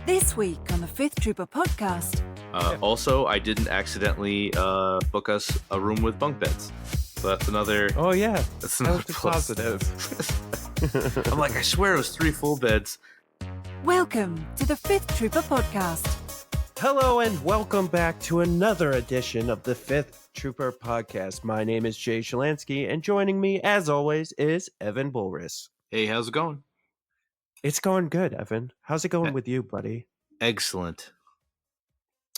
This week on the Fifth Trooper podcast. Also, I didn't accidentally book us a room with bunk beds. So that's another. Oh yeah, That's another plus. positive. I'm like, I swear it was 3 full beds. Welcome to the Fifth Trooper podcast. Hello and welcome back to another edition of the Fifth Trooper podcast. My name is Jay Shalansky, and joining me, as always, is Evan Bulris. Hey, how's it going? It's going good, Evan. How's it going with you, buddy? Excellent.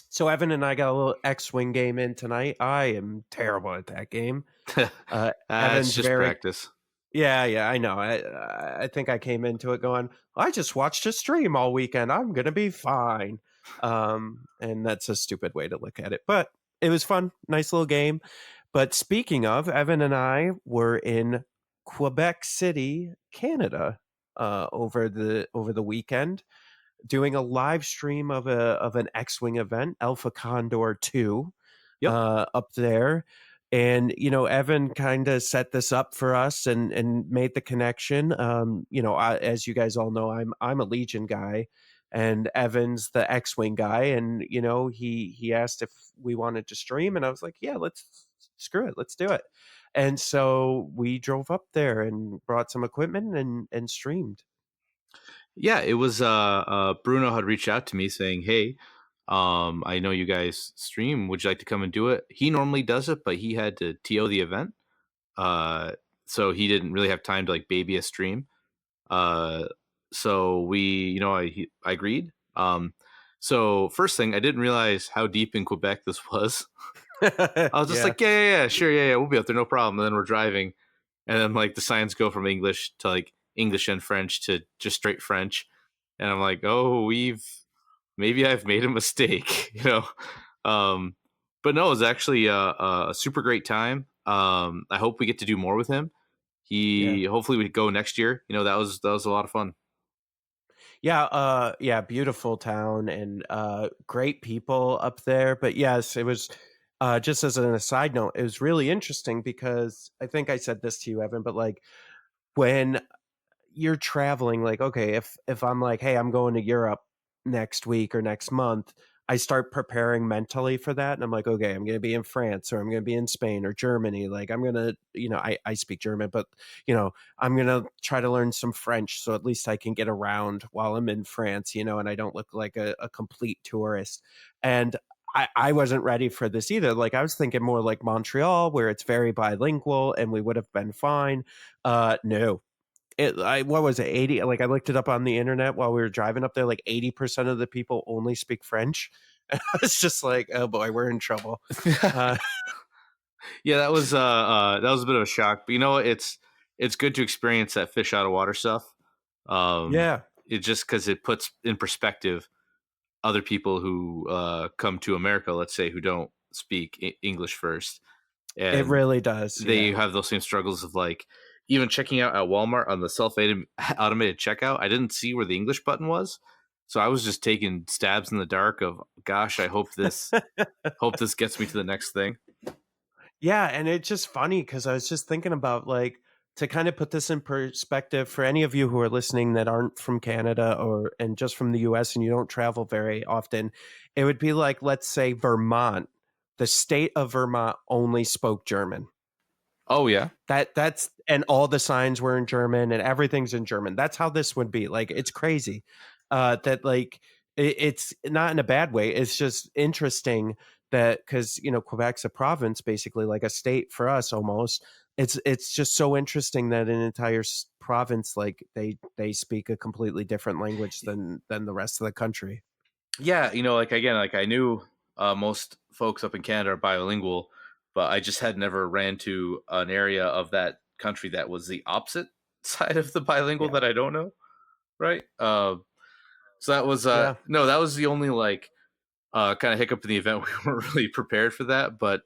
So Evan and I got a little X-Wing game in tonight. I am terrible at that game. It's just practice. Yeah, I know. I think I came into it going, I just watched a stream all weekend. I'm going to be fine. And that's a stupid way to look at it. But it was fun. Nice little game. But speaking of, Evan and I were in Québec City, Canada, over the weekend, doing a live stream of an X-Wing event, Alpha Condor 2, up there. And, Evan kind of set this up for us and made the connection. As you guys all know, I'm a Legion guy and Evan's the X-Wing guy. And, he asked if we wanted to stream, and I was like, yeah, let's do it. And so we drove up there and brought some equipment and streamed. Yeah, it was Bruno had reached out to me saying, hey, I know you guys stream. Would you like to come and do it? He normally does it, but he had to TO the event. So he didn't really have time to baby a stream. So we, I agreed. So first thing, I didn't realize how deep in Quebec this was. I was just like, yeah, sure. Yeah. We'll be up there. No problem. And then we're driving. And then the signs go from English to English and French to just straight French. And I'm like, oh, maybe I've made a mistake, but no, it was actually a super great time. I hope we get to do more with him. Hopefully we go next year. That was a lot of fun. Yeah. Beautiful town and great people up there. But yes, it was just as an aside note, it was really interesting because I think I said this to you, Evan, but when you're traveling, okay, if I'm like, hey, I'm going to Europe next week or next month, I start preparing mentally for that. And I'm like, okay, I'm going to be in France or I'm going to be in Spain or Germany. I'm going to, I speak German, but, I'm going to try to learn some French. So at least I can get around while I'm in France, and I don't look like a complete tourist. And I wasn't ready for this either. I was thinking more like Montreal, where it's very bilingual and we would have been fine. No. What was it, 80? I looked it up on the internet while we were driving up there. 80% of the people only speak French. I was just like, oh boy, we're in trouble. Yeah, that was a bit of a shock. But it's good to experience that fish out of water stuff. It just because it puts in perspective other people who come to America, let's say, who don't speak English first. And it really does. They have those same struggles of even checking out at Walmart on the self-automated checkout. I didn't see where the English button was. So I was just taking stabs in the dark of, gosh, I hope this gets me to the next thing. Yeah. And it's just funny because I was just thinking about to kind of put this in perspective for any of you who are listening that aren't from Canada and just from the US and you don't travel very often, it would be let's say Vermont, the state of Vermont only spoke German. Oh yeah. That's and all the signs were in German and everything's in German. That's how this would be. It's crazy. It's not in a bad way. It's just interesting that because Quebec's a province, basically like a state for us almost. It's just so interesting that an entire province they speak a completely different language than the rest of the country. Yeah, I knew most folks up in Canada are bilingual, but I just had never ran to an area of that country that was the opposite side of the bilingual that I don't know, right? So that was no, that was the only kind of hiccup in the event. We weren't really prepared for that, but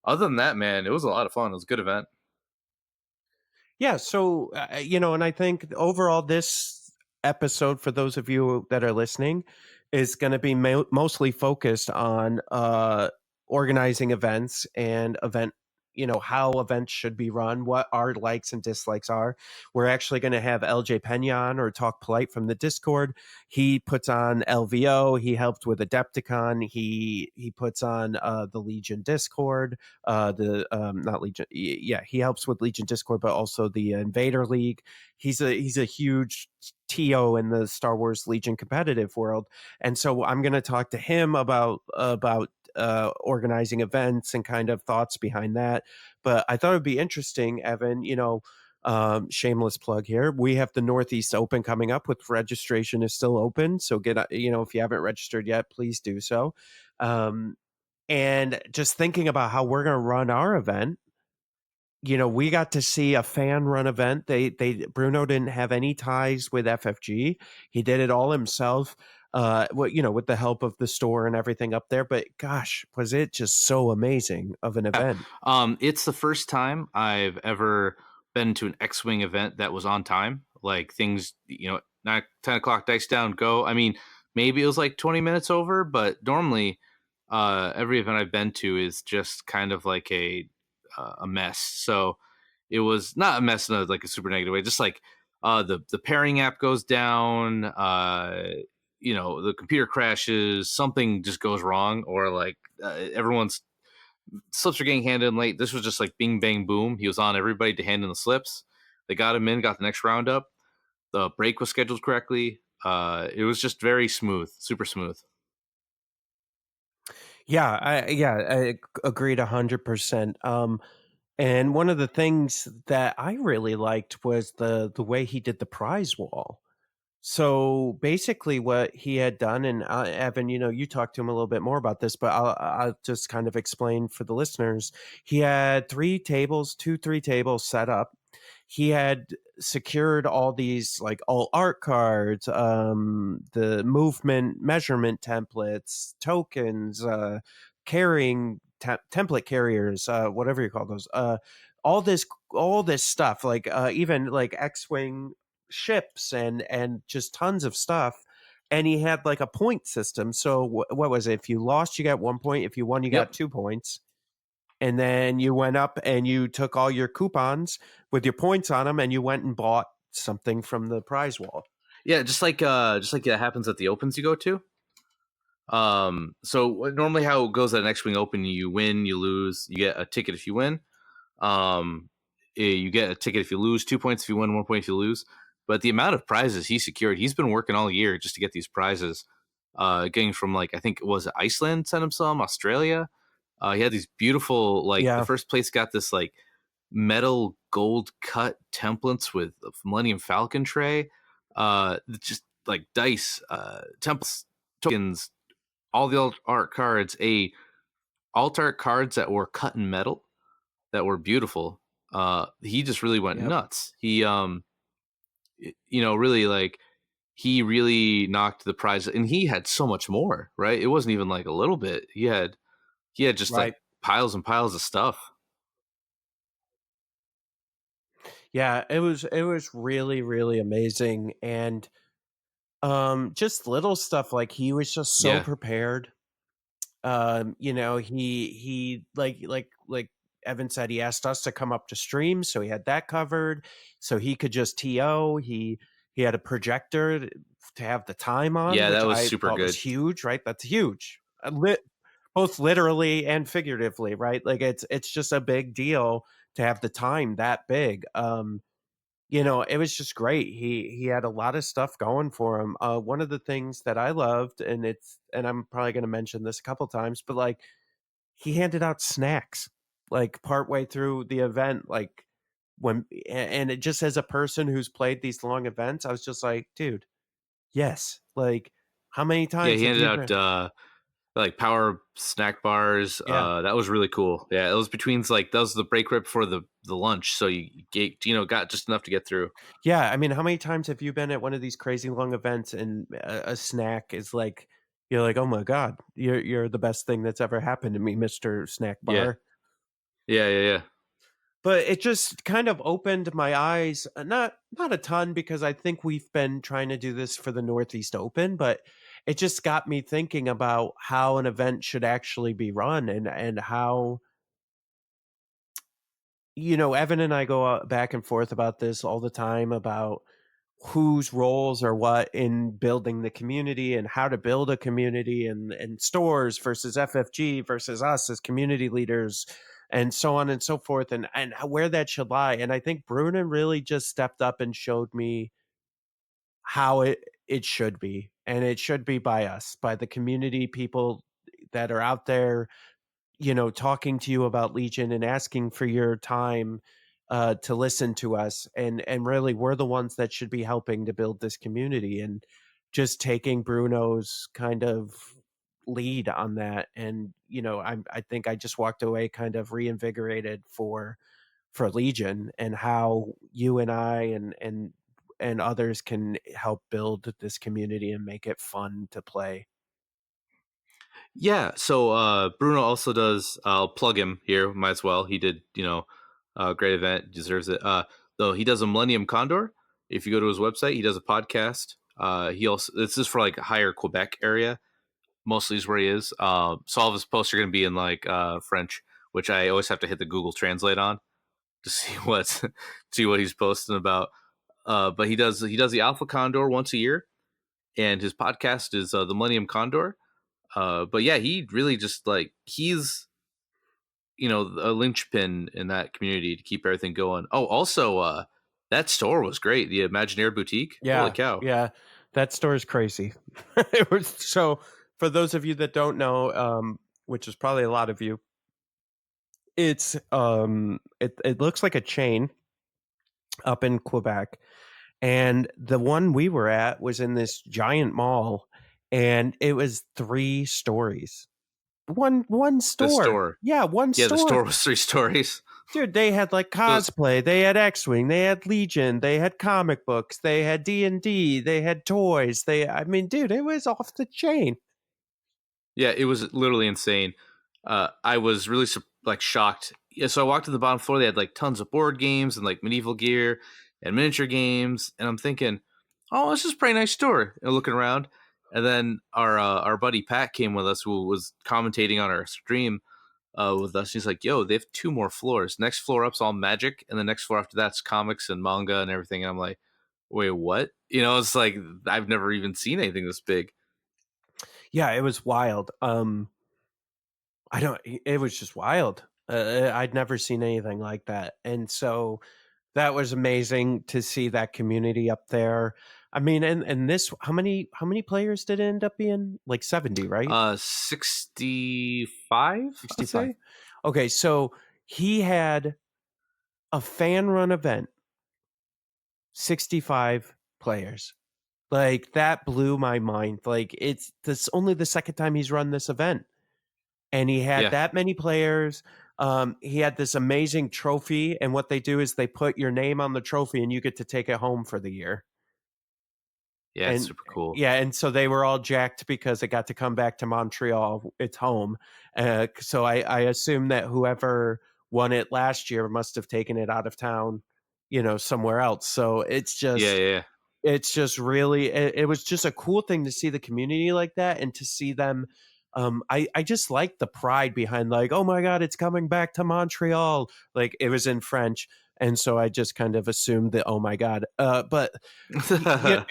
other than that, man, it was a lot of fun. It was a good event. Yeah, so and I think overall this episode, for those of you that are listening, is going to be mostly focused on organizing events and event how events should be run, what our likes and dislikes are. We're actually going to have LJ Peña on, or Talk Polite, from the Discord. He puts on LVO. He helped with Adepticon. He puts on the Legion Discord. The Not Legion. Yeah, he helps with Legion Discord, but also the Invader League. He's a huge TO in the Star Wars Legion competitive world, and so I'm going to talk to him about organizing events and kind of thoughts behind that. But I thought it'd be interesting, Evan. Shameless plug here. We have the Northeast Open coming up. With registration is still open, so if you haven't registered yet, please do so. And just thinking about how we're going to run our event. We got to see a fan run event. Bruno didn't have any ties with FFG. He did it all himself. With the help of the store and everything up there. But gosh, was it just so amazing of an event? It's the first time I've ever been to an X-Wing event that was on time. Like things, 9, 10 o'clock, dice down, go. I mean, maybe it was like 20 minutes over, but normally every event I've been to is just kind of like a mess. So it was not a mess in like a super negative way. Just like the pairing app goes down. The computer crashes. Something just goes wrong, or like everyone's slips are getting handed in late. This was just like bing bang boom. He was on everybody to hand in the slips. They got him in, got the next round up. The break was scheduled correctly. It was just very smooth, super smooth. Yeah, I agreed 100%. And one of the things that I really liked was the way he did the prize wall. So basically, what he had done, and Evan, you talked to him a little bit more about this, but I'll just kind of explain for the listeners. He had 3 tables set up. He had secured all these like all art cards, the movement measurement templates, tokens, carrying template carriers, whatever you call those, all this stuff, like even like X-wing ships and just tons of stuff. And he had like a point system. So what was it? If you lost, you got 1 point. If you won, you got 2 points. And then you went up and you took all your coupons with your points on them, and you went and bought something from the prize wall. Yeah, just like that happens at the opens you go to. So normally how it goes at an X-Wing Open, you win, you lose, you get a ticket if you win. You get a ticket if you lose, 2 points if you win, 1 point if you lose. But the amount of prizes he secured, he's been working all year just to get these prizes. Getting from like, I think it was Iceland sent him some, Australia. He had these beautiful, like the first place got this like metal gold cut templates with a Millennium Falcon tray, just like dice, templates, tokens, all the art cards, alt art cards that were cut in metal that were beautiful. He just really went nuts. He really like he really knocked the prize, and he had so much more, right? It wasn't even like a little bit. He had just like piles and piles of stuff. Yeah, it was really, really amazing. And just little stuff, like he was just so prepared. He like Evan said, he asked us to come up to stream, so he had that covered, so he could just TO. He had a projector to have the time on. Yeah, which that was I super thought good. was huge, right? That's huge, both literally and figuratively, right? Like it's just a big deal to have the time that big. It was just great. He had a lot of stuff going for him. One of the things that I loved, and I'm probably going to mention this a couple times, but like he handed out snacks like partway through the event, like and it just, as a person who's played these long events, I was just like, dude, yes. Like, how many times? Yeah, he have handed out like power snack bars. That was really cool. Yeah, it was between like that was the break right before the lunch, so you got just enough to get through. Yeah, I mean, how many times have you been at one of these crazy long events and a snack is like, you're like, oh my god, you're the best thing that's ever happened to me, Mr. Snack Bar. Yeah. But it just kind of opened my eyes, not a ton, because I think we've been trying to do this for the Northeast Open, but it just got me thinking about how an event should actually be run, and how Evan and I go back and forth about this all the time about whose roles are what in building the community and how to build a community and stores versus FFG versus us as community leaders and so on and so forth and where that should lie. And I think Bruna really just stepped up and showed me how it should be. And it should be by us, by the community people that are out there, talking to you about Legion and asking for your time to listen to us. And really, we're the ones that should be helping to build this community and just taking Bruno's kind of lead on that. And I think I just walked away kind of reinvigorated for Legion and how you and I and others can help build this community and make it fun to play. Yeah, so Bruno also does. I'll plug him here. Might as well. He did, a great event. Deserves it. Though he does a Millennium Condor. If you go to his website, he does a podcast. He also this is for like a higher Quebec area. Mostly is where he is. So all of his posts are going to be in like French, which I always have to hit the Google Translate on to see what he's posting about. But he does the Alpha Condor once a year, and his podcast is the Millennium Condor. But yeah, he really just like he's a linchpin in that community to keep everything going. Oh, also, that store was great. The Imagineer Boutique. Holy Yeah, cow! yeah, that store is crazy. It was so. For those of you that don't know, which is probably a lot of you, it looks like a chain up in Quebec, and the one we were at was in this giant mall, and it was 3 stories. One The store, store. yeah, one Yeah, the store store. was 3 stories. Dude, they had like Those- cosplay, they had X-Wing, they had Legion, they had comic books, they had D&D, they had toys. I mean, dude, it was off the chain. Yeah, it was literally insane. I was really like shocked. Yeah, so I walked to the bottom floor. They had like tons of board games and like medieval gear and miniature games, and I'm thinking, oh, this is a pretty nice store. And looking around, and then our buddy Pat came with us, who was commentating on our stream with us. He's like, "Yo, they have 2 more floors. Next floor up's all magic, and the next floor after that's comics and manga and everything." And I'm like, "Wait, what?" It's like I've never even seen anything this big. Yeah, it was wild. I don't it was just wild. I'd never seen anything like that. And so that was amazing to see that community up there. I mean, and this how many players did it end up being? Like 70, right? 65, I'd 65. say. Okay, so he had a fan run event, 65 players. Like that blew my mind. Like it's this only the second time he's run this event. And he had Yeah, that many players. He had this amazing trophy, and what they do is they put your name on the trophy, and you get to take it home for the year. yeah, it's And super cool. yeah, and so they were all jacked because it got to come back to Montreal, its home. So I assume that whoever won it last year must have taken it out of town, somewhere else. So Yeah, yeah, it's just really it was just a cool thing to see the community like that and to see them. I just like the pride behind, like, oh my god, it's coming back to Montreal. Like it was in French, and so I just kind of assumed that, oh my god. But y-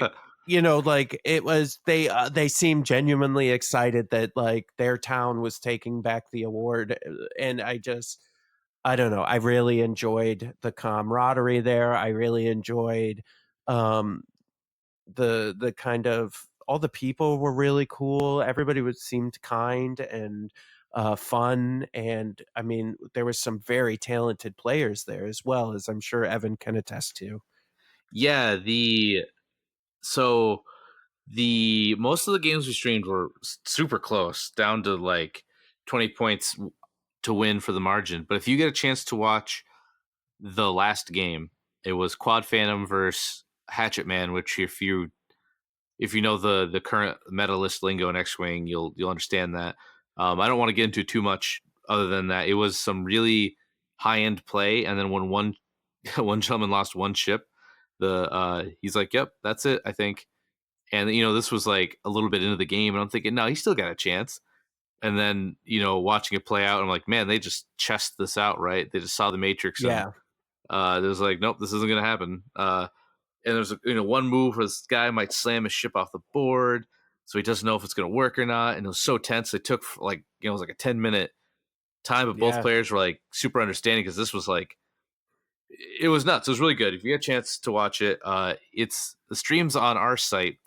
yeah. like it was they seemed genuinely excited that like their town was taking back the award. And I don't know, I really enjoyed the camaraderie there. I really enjoyed um the kind of all the people were really cool. Everybody was seemed kind and fun. And I mean, there was some very talented players there as well, as I'm sure Evan can attest to. Yeah, so the most of the games we streamed were super close, down to like 20 points to win for the margin. But if you get a chance to watch the last game, it was Quad Phantom versus Hatchet Man, which if you know the current meta list lingo in X-Wing, you'll understand that. I don't want to get into too much other than that. It was some really high end play, and then when one one gentleman lost one ship, he's like, "Yep, that's it, I think." And this was like a little bit into the game, and I'm thinking, no, he still got a chance. and then watching it play out, I'm like, man, they just chessed this out, right? They just saw the Matrix, and Yeah. it was like, nope, this isn't gonna happen. And there's one move where this guy might slam his ship off the board, so he doesn't know if it's gonna work or not, and it was so tense. It took like it was like a 10-minute time, but both Yeah. players were like super understanding because this was like it was nuts. It was really good. If you get a chance to watch it, it's the streams on our site.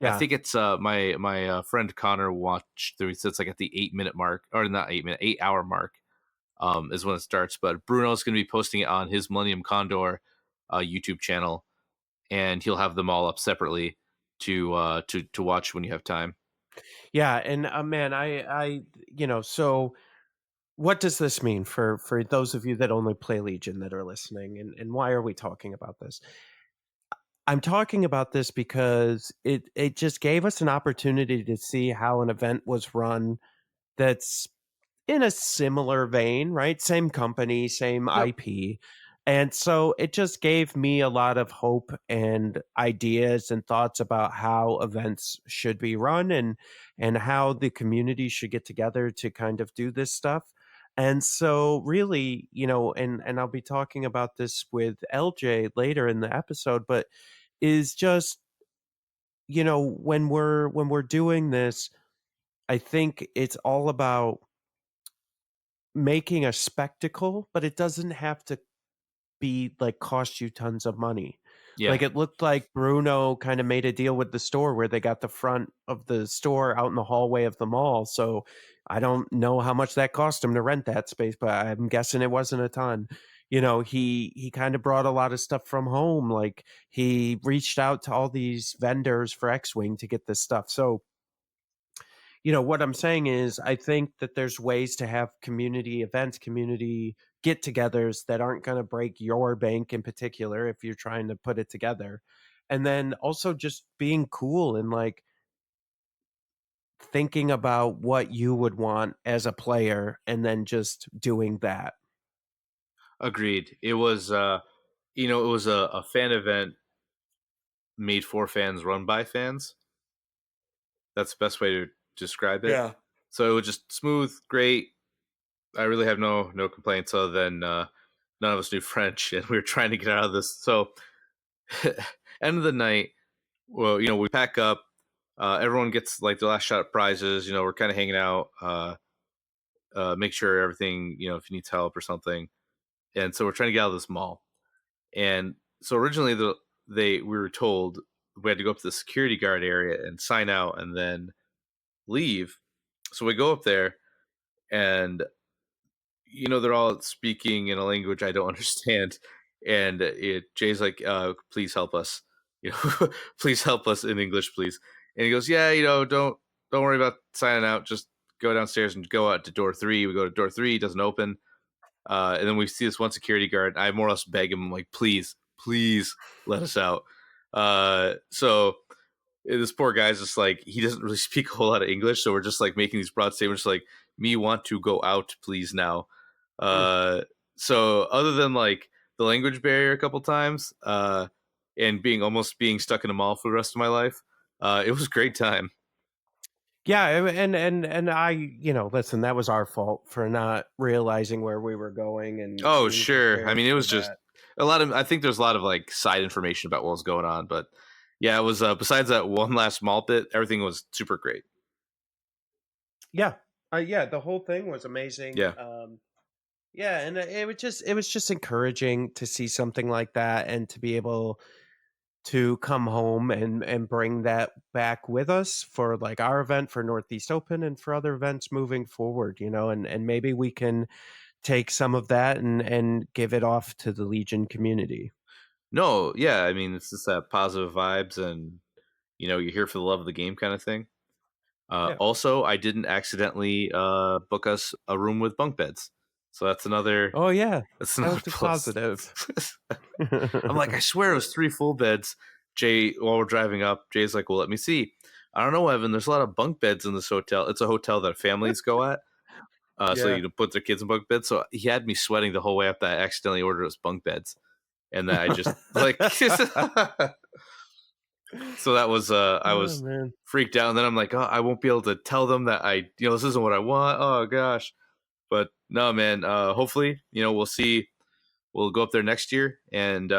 I Yeah. think it's my friend Connor watched through. So it's like at the 8-minute mark, or not 8-minute, 8-hour mark, is when it starts. But Bruno's going to be posting it on his Millennium Condor YouTube channel, and he'll have them all up separately to watch when you have time. Yeah. And man, so what does this mean for those of you that only play Legion that are listening, and why are we talking about this? I'm talking about this because it just gave us an opportunity to see how an event was run that's in a similar vein, right? Same company, same Yep. IP. And so it just gave me a lot of hope and ideas and thoughts about how events should be run, and how the community should get together to kind of do this stuff. And so really, and I'll be talking about this with LJ later in the episode, but is just, when we're doing this, I think it's all about making a spectacle, but it doesn't have to be like cost you tons of money. Yeah. Like it looked like Bruno kind of made a deal with the store where they got the front of the store out in the hallway of the mall. So I don't know how much that cost him to rent that space, but I'm guessing it wasn't a ton. He kind of brought a lot of stuff from home. Like he reached out to all these vendors for X-Wing to get this stuff. So what I'm saying is, I think that there's ways to have community events, community get togethers that aren't going to break your bank in particular if you're trying to put it together. And then also just being cool and like thinking about what you would want as a player and then just doing that. Agreed. It was it was a fan event made for fans, run by fans. That's the best way to describe it. Yeah. So it was just smooth, great. I really have no complaints other than none of us knew French, and we were trying to get out of this. So end of the night, well, we pack up. Everyone gets like the last shot at prizes. We're kind of hanging out, make sure everything, if you need help or something. And so we're trying to get out of this mall. And so originally we were told we had to go up to the security guard area and sign out and then leave. So we go up there, and they're all speaking in a language I don't understand. And Jay's like, please help us. Please help us in English, please. And he goes, yeah, don't worry about signing out. Just go downstairs and go out to door 3. We go to door 3, it doesn't open. And then we see this one security guard. I more or less beg him, I'm like, please let us out. So this poor guy's just like, he doesn't really speak a whole lot of English. So we're just like making these broad statements like, me want to go out, please now. So other than like the language barrier a couple times, and being stuck in a mall for the rest of my life, it was a great time. Yeah, and I, listen, that was our fault for not realizing where we were going and Oh, being sure. I prepared mean, it for was just that. a lot of, I think there's a lot of like side information about what was going on, but yeah, it was, besides that one last mall bit, everything was super great. Yeah. Yeah, the whole thing was amazing. Yeah. Yeah, and it was just encouraging to see something like that and to be able to come home and bring that back with us for like our event for Northeast Open and for other events moving forward, and maybe we can take some of that and give it off to the Legion community. No, yeah, I mean, it's just that positive vibes, and you're here for the love of the game kind of thing. Yeah. Also, I didn't accidentally book us a room with bunk beds, so that's another Oh yeah, that another was a plus. positive. I'm like, I swear it was 3 full beds. Jay, while we're driving up, Jay's like, well, let me see. I don't know, Evan. There's a lot of bunk beds in this hotel. It's a hotel that families go at. So Yeah. put their kids in bunk beds. So he had me sweating the whole way up that I accidentally ordered us bunk beds, and that I just like. So that was I Oh was man. freaked out, and then I'm like, oh, I won't be able to tell them that this isn't what I want. Oh gosh. But no, man. Hopefully, we'll see. We'll go up there next year, and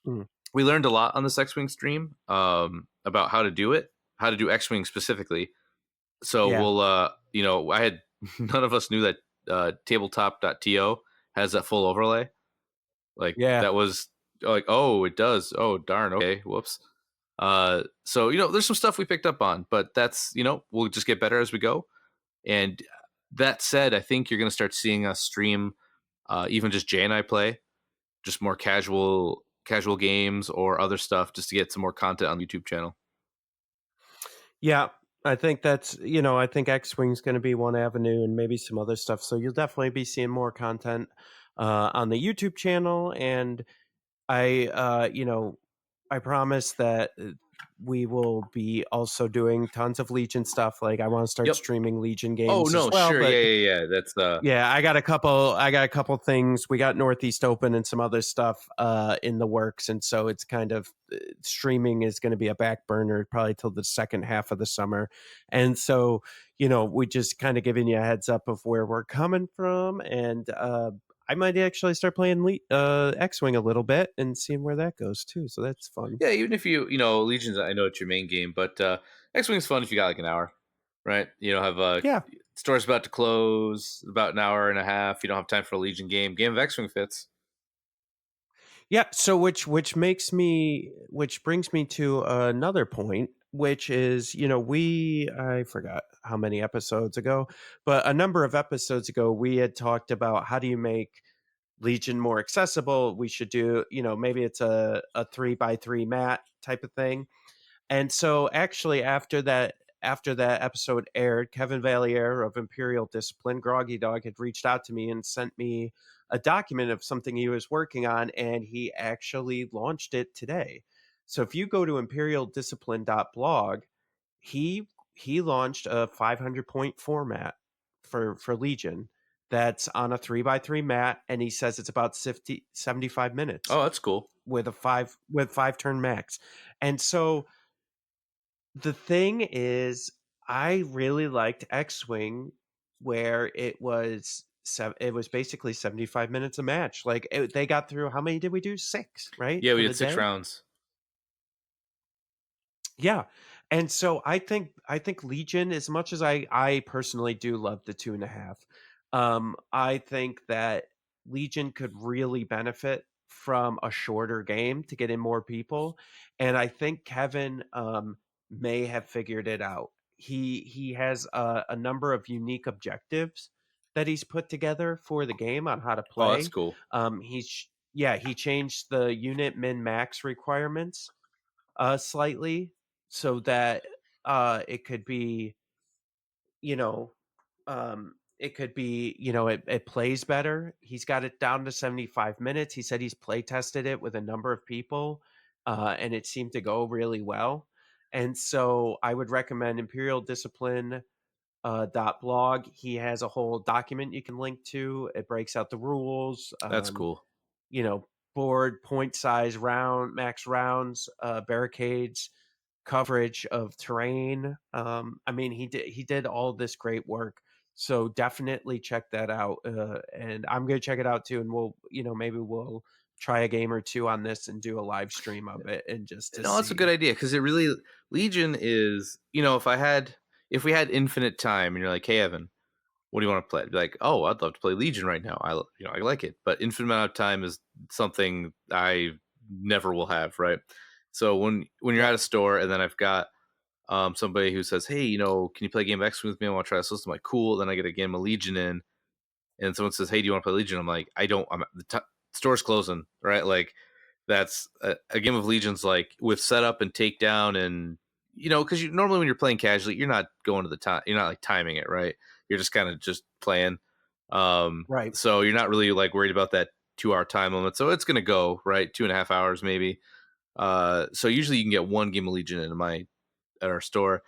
Mm, we learned a lot on this X-wing stream about how to do it, how to do X-wing specifically. So yeah. we'll, I had none of us knew that tabletop.to has that full overlay. Like Yeah. that was like, oh, it does. Oh, darn. Okay, whoops. So there's some stuff we picked up on, but that's we'll just get better as we go. And that said, I think you're gonna start seeing us stream, even just Jay and I play, just more casual games or other stuff, just to get some more content on the YouTube channel. Yeah. I think I think X-Wing's going to be one avenue and maybe some other stuff. So you'll definitely be seeing more content on the YouTube channel. And I promise that we will be also doing tons of Legion stuff. Like I want to start Yep. streaming Legion Oh games as no, well. sure, But yeah. That's yeah, I got a couple things. We got Northeast Open and some other stuff in the works, and so it's kind of streaming is going to be a back burner probably till the second half of the summer. And so, we just kind of giving you a heads up of where we're coming from, and I might actually start playing X-Wing a little bit and seeing where that goes too. So that's fun. yeah. Even if Legion's, I know it's your main game, but X-wing's fun if you got like an hour, right? You don't have Yeah. store's about to close, about an hour and a half. You don't have time for a Legion game. Game of X-wing fits. Yeah, so which brings me to another point, which is, I forgot how many episodes ago, but a number of episodes ago we had talked about how do you make Legion more accessible. We should do, maybe it's a 3x3 mat type of thing. And so actually after that episode aired, Kevin Valier of Imperial Discipline, Groggy Dog, had reached out to me and sent me a document of something he was working on, and he actually launched it today. So if you go to imperialdiscipline.blog, he launched a 500 point format for Legion that's on a 3x3 mat, and he says it's about 75 minutes Oh, that's cool. with 5 turn max. And so the thing is, I really liked X-Wing, where it was basically 75 minutes a match. Like they got through. How many did we do? 6, right, Yeah, we for the did six day. rounds. Yeah. And so I think Legion, as much as I personally do love the 2.5, I think that Legion could really benefit from a shorter game to get in more people. And I think Kevin may have figured it out. He has a number of unique objectives that he's put together for the game on how to Oh, that's play. cool. He changed the unit min max requirements slightly so that it could be, you know, it plays better. He's got it down to 75 minutes. He said he's play tested it with a number of people, and it seemed to go really well. And so I would recommend Imperial Discipline .blog. He has a whole document you can link to. It breaks out the rules. That's cool. Board, point size, round, max rounds, barricades, coverage of terrain. I mean, he did all this great work. So definitely check that out. And I'm gonna check it out too. And maybe we'll try a game or two on this and do a live stream of it and just to No, that's a good see. idea because it really Legion is. If we had infinite time, and you're like, hey Evan, what do you want to play? I'd be like, oh, I'd love to play Legion right now. I like it, but infinite amount of time is something I never will have, right? So when you're Yeah. at a store and then I've got somebody who says, hey, can you play a game of X with me? I want to try this system. I'm like, cool. Then I get a game of Legion in, and someone says, hey, do you want to play Legion? I'm like, I don't. Store's closing, right? Like that's a game of Legion's like with setup and takedown, and because normally when you're playing casually, you're not going to the time, you're not like timing it, right? You're just kind of just playing. Right. So you're not really like worried about that 2 hour time limit. So it's gonna go right 2.5 hours maybe. So usually you can get one game of Legion at our store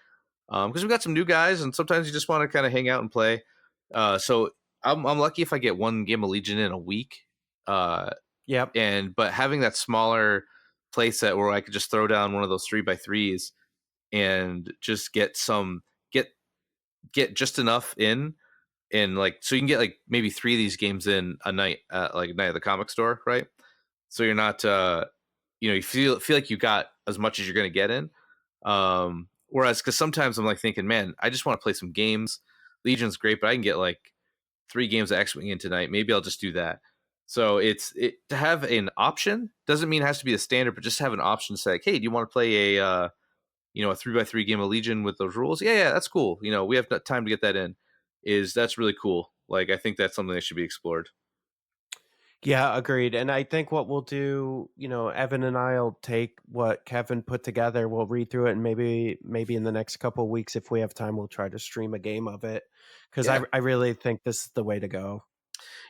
because we've got some new guys, and sometimes you just want to kind of hang out and play. So I'm lucky if I get one game of Legion in a week. Uh, Yep. but having that smaller play set where I could just throw down one of those 3x3s and just get just enough in, and like so you can get like maybe 3 of these games in a night at like night at the comic store, right? So you're not you feel like you got as much as you're going to get in. Whereas because sometimes I'm like thinking, man, I just want to play some games. Legion's great, but I can get like 3 games of X-Wing in tonight. Maybe I'll just do that. So to have an option doesn't mean it has to be a standard, but just have an option to say, like, hey, do you want to play a 3x3 game of Legion with those rules? Yeah, that's cool. We have time to get that in. That's really cool. Like, I think that's something that should be explored. Yeah, agreed. And I think what we'll do, Evan and I'll take what Kevin put together. We'll read through it, and maybe in the next couple of weeks, if we have time, we'll try to stream a game of it, because Yeah. I really think this is the way to go.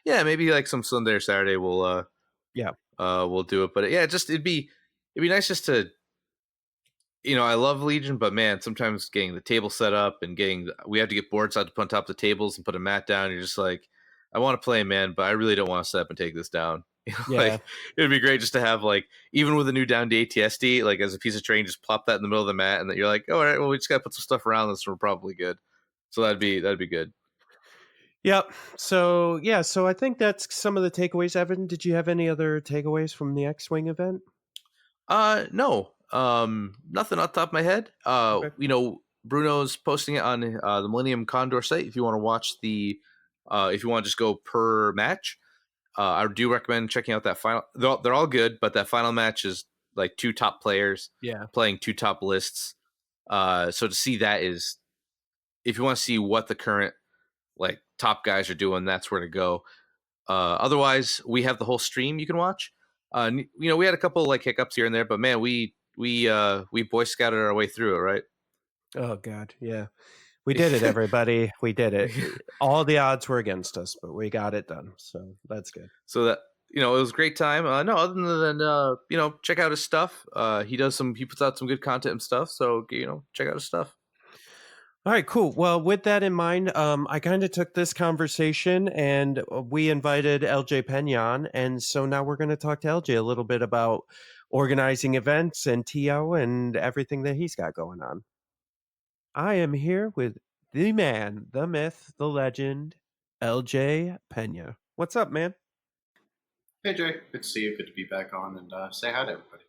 Yeah, maybe like some Sunday or Saturday we'll do it. But yeah, it'd be nice just to I love Legion, but man, sometimes getting the table set up and we have to get boards out to put on top of the tables and put a mat down. You're just like, I want to play, man, but I really don't want to set up and take this down. Yeah. Like, it'd be great just to have, like, even with a new down to ATSD, like as a piece of terrain, just plop that in the middle of the mat, and that you're like, oh, all right, well, we just got to put some stuff around this, and we're probably good. So that'd be good. Yep. So I think that's some of the takeaways. Evan, did you have any other takeaways from the X-Wing event? No. Nothing off the top of my head. Okay. Bruno's posting it on the Millennium Condor site if you want to watch if you want to just go per match. I do recommend checking out that final. They're all good, but that final match is like 2 top players playing 2 top lists. So to see that is, if you want to see what the current like top guys are doing, that's where to go. Otherwise, we have the whole stream you can watch. We had a couple like hiccups here and there, but man, we Boy Scouted our way through it, right? Oh God, yeah. We did it, everybody. We did it. All the odds were against us, but we got it done. So that's good. So that it was a great time. No, other than check out his stuff. He puts out some good content and stuff. So check out his stuff. All right, cool. Well, with that in mind, I kind of took this conversation and we invited LJ Peña on, and so now we're going to talk to LJ a little bit about organizing events and TO and everything that he's got going on. I am here with the man, the myth, the legend, LJ Peña. What's up, man? Hey Jay, good to see you. Good to be back on and say hi to everybody.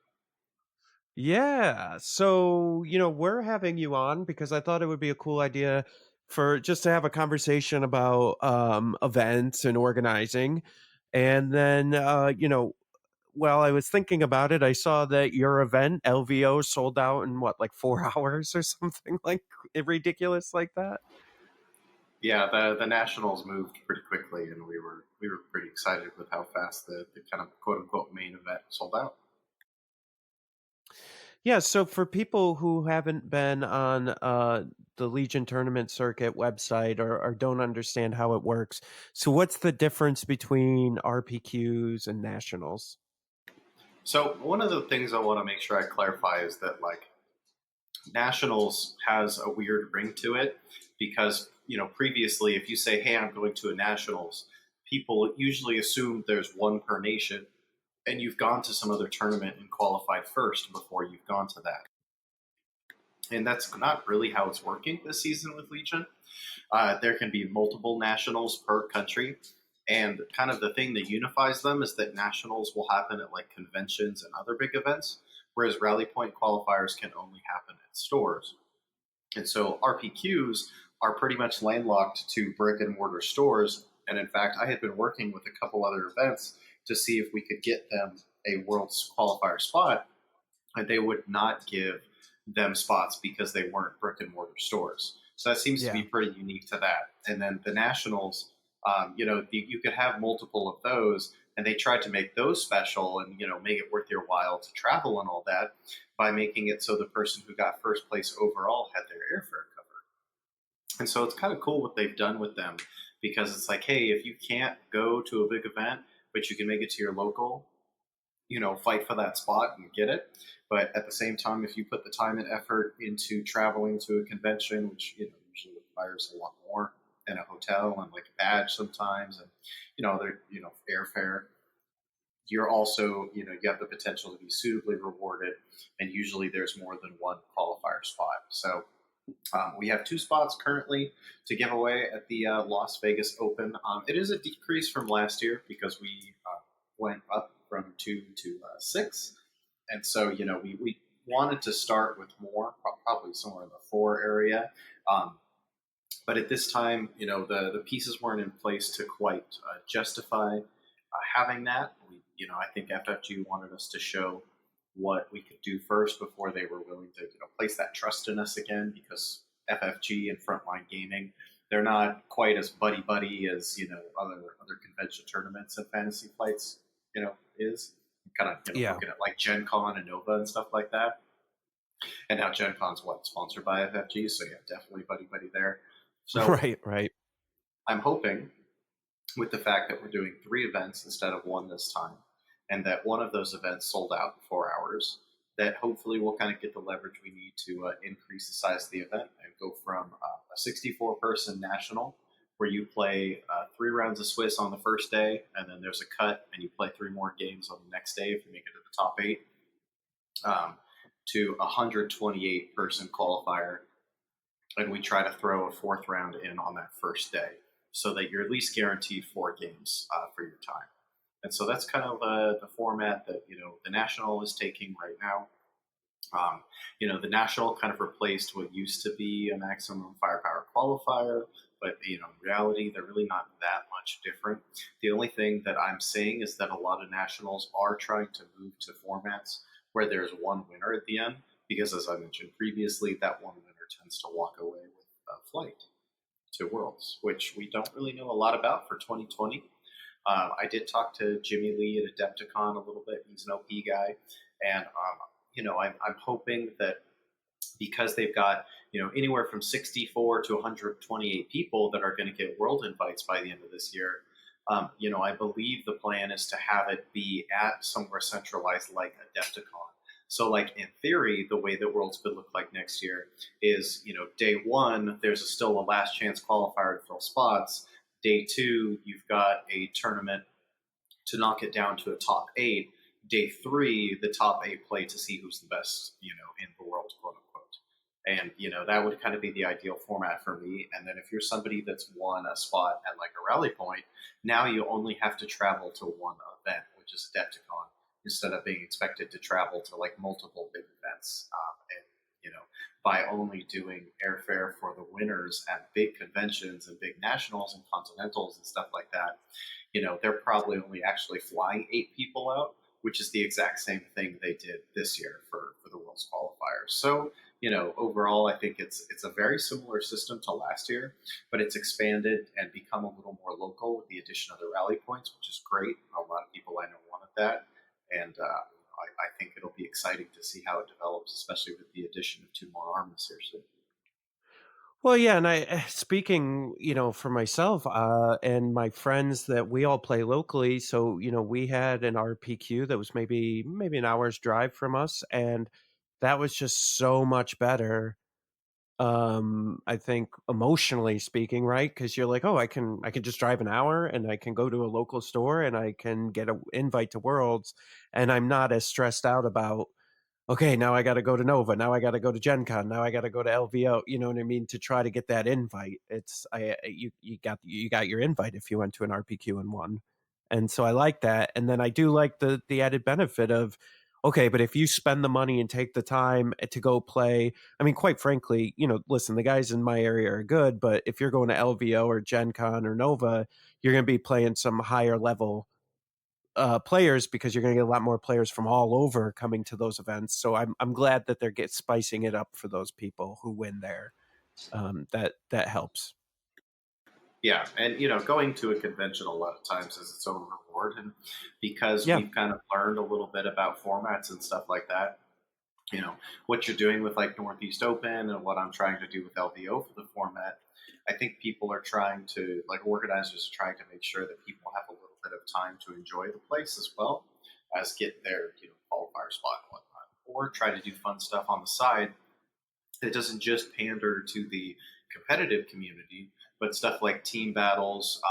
Yeah. So, we're having you on because I thought it would be a cool idea for just to have a conversation about events and organizing. And then, while I was thinking about it, I saw that your event, LVO, sold out in what, like 4 hours or something like ridiculous like that? Yeah, the Nationals moved pretty quickly, and we were pretty excited with how fast the kind of quote unquote main event sold out. Yeah, so for people who haven't been on the Legion tournament circuit website or don't understand how it works, so what's the difference between RPQs and nationals? So one of the things I want to make sure I clarify is that like Nationals has a weird ring to it because previously if you say, hey, I'm going to a Nationals, people usually assume there's one per nation, and you've gone to some other tournament and qualified first before you've gone to that. And that's not really how it's working this season with Legion. There can be multiple nationals per country. And kind of the thing that unifies them is that nationals will happen at like conventions and other big events, whereas Rally Point qualifiers can only happen at stores. And so RPQs are pretty much landlocked to brick and mortar stores. And in fact, I had been working with a couple other events to see if we could get them a Worlds qualifier spot, and they would not give them spots because they weren't brick and mortar stores. So that seems to be pretty unique to that. And then the Nationals, you could have multiple of those, and they tried to make those special and make it worth your while to travel and all that by making it so the person who got first place overall had their airfare covered. And so it's kind of cool what they've done with them, because it's like, hey, if you can't go to a big event, but you can make it to your local, fight for that spot and get it. But at the same time, if you put the time and effort into traveling to a convention, which usually requires a lot more, and a hotel and like a badge sometimes, and airfare, you're also, you have the potential to be suitably rewarded, and usually there's more than one qualifier spot. So we have 2 spots currently to give away at the Las Vegas Open. It is a decrease from last year because we went up from 2 to 6. And so, we wanted to start with more, probably somewhere in the 4 area. But at this time, the pieces weren't in place to quite justify having that. I think FFG wanted us to show what we could do first before they were willing to, place that trust in us again, because FFG and Frontline Gaming, they're not quite as buddy as, other convention tournaments and fantasy flights, is kind of, Yeah. looking at like Gen Con and Nova and stuff like that. And now Gen Con's sponsored by FFG. So yeah, definitely buddy there. So Right. I'm hoping, with the fact that we're doing 3 events instead of 1 this time, and that one of those events sold out in 4 hours, that hopefully we'll kind of get the leverage we need to increase the size of the event and go from a 64-person national, where you play 3 rounds of Swiss on the first day, and then there's a cut, and you play 3 more games on the next day if you make it to the top 8, to a 128-person qualifier, and we try to throw a 4th round in on that first day, so that you're at least guaranteed 4 games for your time. And so that's kind of the format that, the National is taking right now. The National kind of replaced what used to be a maximum firepower qualifier, but, in reality, they're really not that much different. The only thing that I'm seeing is that a lot of Nationals are trying to move to formats where there's one winner at the end, because, as I mentioned previously, that one winner tends to walk away with a flight to Worlds, which we don't really know a lot about for 2020. I did talk to Jimmy Lee at Adepticon a little bit. He's an OP guy. And, I'm hoping that, because they've got, anywhere from 64 to 128 people that are going to get world invites by the end of this year, I believe the plan is to have it be at somewhere centralized like Adepticon. So, like, in theory, the way that Worlds could look like next year is, day 1, there's still a last chance qualifier to fill spots. Day 2, you've got a tournament to knock it down to a top 8. Day 3, the top 8 play to see who's the best, in the world, quote unquote. And, that would kind of be the ideal format for me. And then if you're somebody that's won a spot at like a rally point, now you only have to travel to one event, which is Adepticon, instead of being expected to travel to like multiple big events. And, by only doing airfare for the winners at big conventions and big nationals and continentals and stuff like that, they're probably only actually flying 8 people out, which is the exact same thing they did this year for the World's qualifiers. So, overall, I think it's a very similar system to last year, but it's expanded and become a little more local with the addition of the rally points, which is great. A lot of people I know wanted that. And I think it'll be exciting to see how it develops, especially with the addition of 2 more armies here soon. Well, yeah, and speaking, for myself and my friends that we all play locally, so we had an RPQ that was maybe an hour's drive from us, and that was just so much better. I think emotionally speaking, right? Because you're like, oh, I can just drive an hour, and I can go to a local store, and I can get an invite to Worlds, and I'm not as stressed out about, okay, now I got to go to Nova. Now I got to go to Gen Con. Now I got to go to LVO. You know what I mean? To try to get that invite. You got your invite if you went to an RPQ and won. And so I like that. And then I do like the added benefit of, okay, but if you spend the money and take the time to go play, I mean, quite frankly, listen, the guys in my area are good, but if you're going to LVO or Gen Con or Nova, you're going to be playing some higher level players, because you're going to get a lot more players from all over coming to those events. So I'm glad that they're spicing it up for those people who win there. That helps. Yeah, and going to a convention a lot of times is its own reward, and because Yeah. we've kind of learned a little bit about formats and stuff like that, what you're doing with like Northeast Open and what I'm trying to do with LVO for the format, I think people are trying to, like, organizers are trying to make sure that people have a little bit of time to enjoy the place as well as get their qualifier spot and whatnot, or try to do fun stuff on the side that doesn't just pander to the competitive community, but stuff like team battles,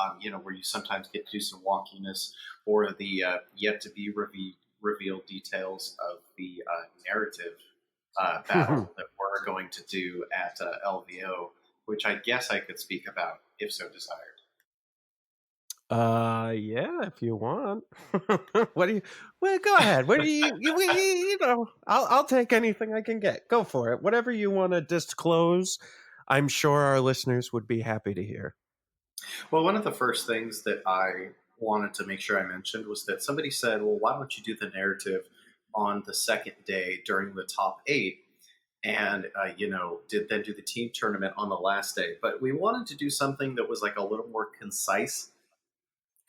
where you sometimes get to do some wonkiness, or the yet to be revealed details of the narrative battle that we're going to do at LVO, which I guess I could speak about if so desired. Yeah, if you want. What do you? Well, go ahead. What do you know? I'll take anything I can get. Go for it. Whatever you want to disclose, I'm sure our listeners would be happy to hear. Well, one of the first things that I wanted to make sure I mentioned was that somebody said, well, why don't you do the narrative on the second day during the top 8? And, then do the team tournament on the last day. But we wanted to do something that was like a little more concise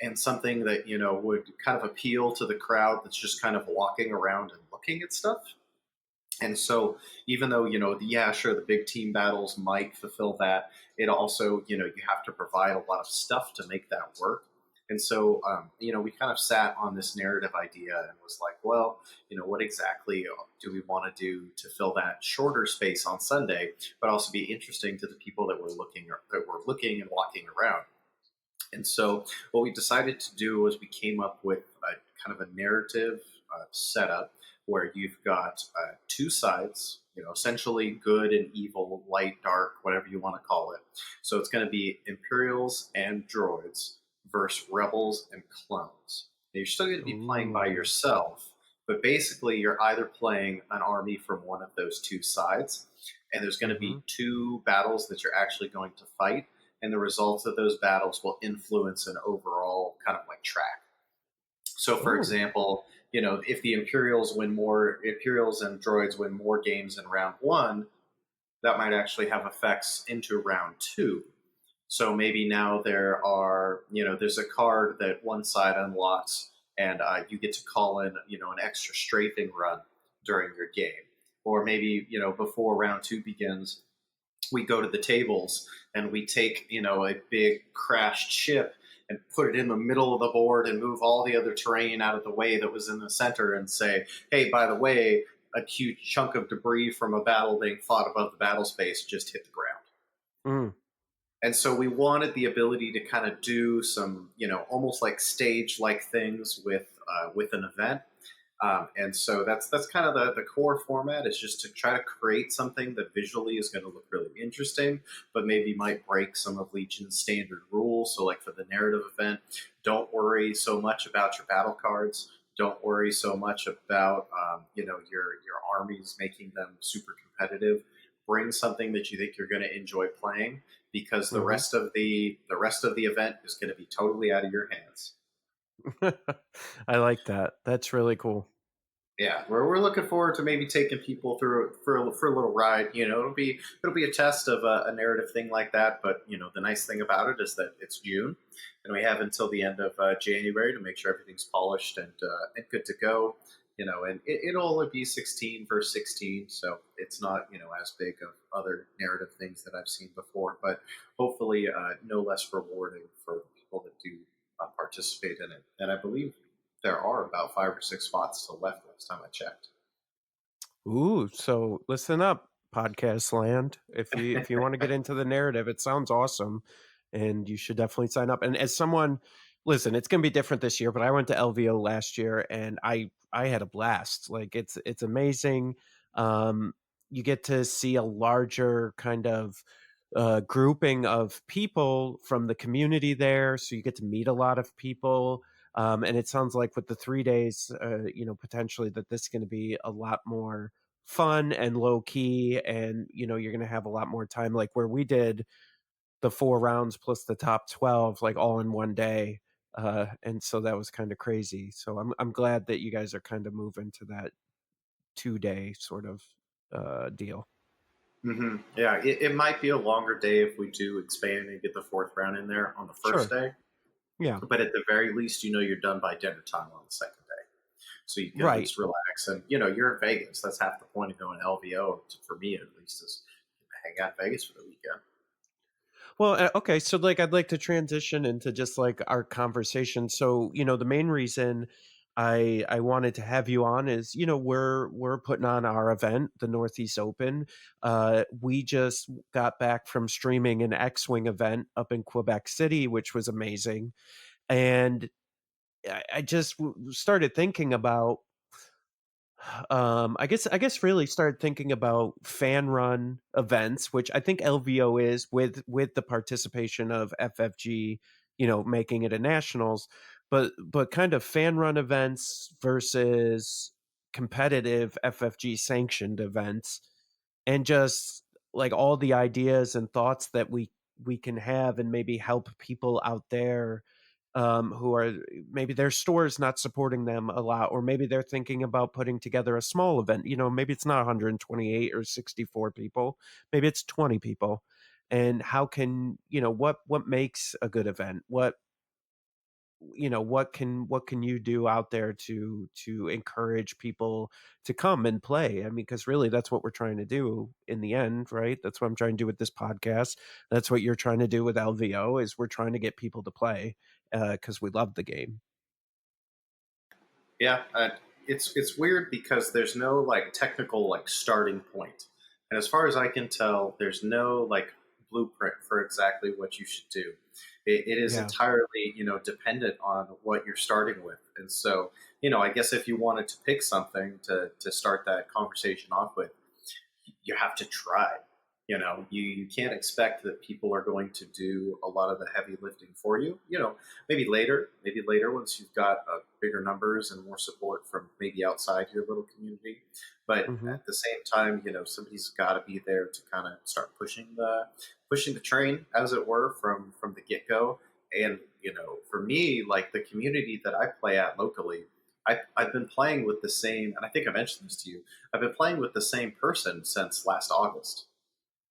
and something that, would kind of appeal to the crowd that's just kind of walking around and looking at stuff. And so, even though, sure, the big team battles might fulfill that, it also, you have to provide a lot of stuff to make that work. And so, we kind of sat on this narrative idea and was like, well, what exactly do we want to do to fill that shorter space on Sunday, but also be interesting to the people that were looking and walking around. And so, what we decided to do was we came up with a kind of a narrative setup where you've got two sides, essentially good and evil, light, dark, whatever you want to call it. So it's going to be Imperials and droids versus rebels and clones. Now, you're still going to be playing by yourself, but basically you're either playing an army from one of those two sides, and there's going to be two battles that you're actually going to fight, and the results of those battles will influence an overall kind of like track. So, for example, if the Imperials and droids win more games in round 1, that might actually have effects into round 2. So maybe now there's a card that one side unlocks, and you get to call in, an extra strafing run during your game. Or maybe, before round 2 begins, we go to the tables and we take, a big crashed ship and put it in the middle of the board and move all the other terrain out of the way that was in the center and say, hey, by the way, a huge chunk of debris from a battle being fought above the battle space just hit the ground. And so we wanted the ability to kind of do some, almost like stage-like things with an event. And so that's kind of the core format, is just to try to create something that visually is going to look really interesting, but maybe might break some of Legion's standard rules. So like for the narrative event, don't worry so much about your battle cards. Don't worry so much about, your armies, making them super competitive. Bring something that you think you're going to enjoy playing, because the rest of the event is going to be totally out of your hands. I like that. That's really cool. Yeah, we're looking forward to maybe taking people through for a little ride. It'll be a test of a narrative thing like that. But the nice thing about it is that it's June, and we have until the end of January to make sure everything's polished and good to go. And it'll only be 16 versus 16, so it's not as big of other narrative things that I've seen before. But hopefully, no less rewarding for people that do participate in it. And I believe there are about 5 or 6 spots still left last time I checked. Ooh, so listen up, podcast land. If you want to get into the narrative, it sounds awesome, and you should definitely sign up. And as someone, listen, it's going to be different this year, but I went to LVO last year, and I had a blast. Like it's amazing. You get to see a larger kind of grouping of people from the community there, so you get to meet a lot of people. And it sounds like with the 3 days, potentially that this is going to be a lot more fun and low key, and you're going to have a lot more time, like where we did the 4 rounds plus the top 12, like all in one day. And so that was kind of crazy. So I'm glad that you guys are kind of moving to that 2-day sort of deal. Mm-hmm. Yeah, it might be a longer day if we do expand and get the 4th round in there on the first day. Yeah. But at the very least, you're done by dinner time on the second day. So you can just relax. And, you're in Vegas. That's half the point of going to LVO, for me at least, is hang out in Vegas for the weekend. Well, okay. So like, I'd like to transition into just like our conversation. So, the main reason I wanted to have you on is, we're putting on our event, the Northeast Open. We just got back from streaming an X-Wing event up in Quebec City, which was amazing. And I just started thinking about I guess really started thinking about fan run events, which I think LVO is with the participation of FFG, making it a nationals, but kind of fan run events versus competitive FFG sanctioned events, and just like all the ideas and thoughts that we can have and maybe help people out there, who are maybe their store is not supporting them a lot, or maybe they're thinking about putting together a small event. Maybe it's not 128 or 64 people, maybe it's 20 people. And how can what makes a good event? What can you do out there to encourage people to come and play? I mean, because really that's what we're trying to do in the end, right? That's what I'm trying to do with this podcast. That's what you're trying to do with LVO, is we're trying to get people to play, because we love the game. Yeah, it's weird because there's no like technical like starting point, and as far as I can tell, there's no like blueprint for exactly what you should do. It is Yeah. entirely dependent on what you're starting with, and so I guess if you wanted to pick something to start that conversation off with, you have to try. You can't expect that people are going to do a lot of the heavy lifting for you. Maybe later once you've got bigger numbers and more support from maybe outside your little community. But Hmm. at the same time, somebody's got to be there to kind of start pushing the train, as it were, from the get go. And for me, like the community that I play at locally, I've been playing with the same, and I think I mentioned this to you. I've been playing with the same person since last August,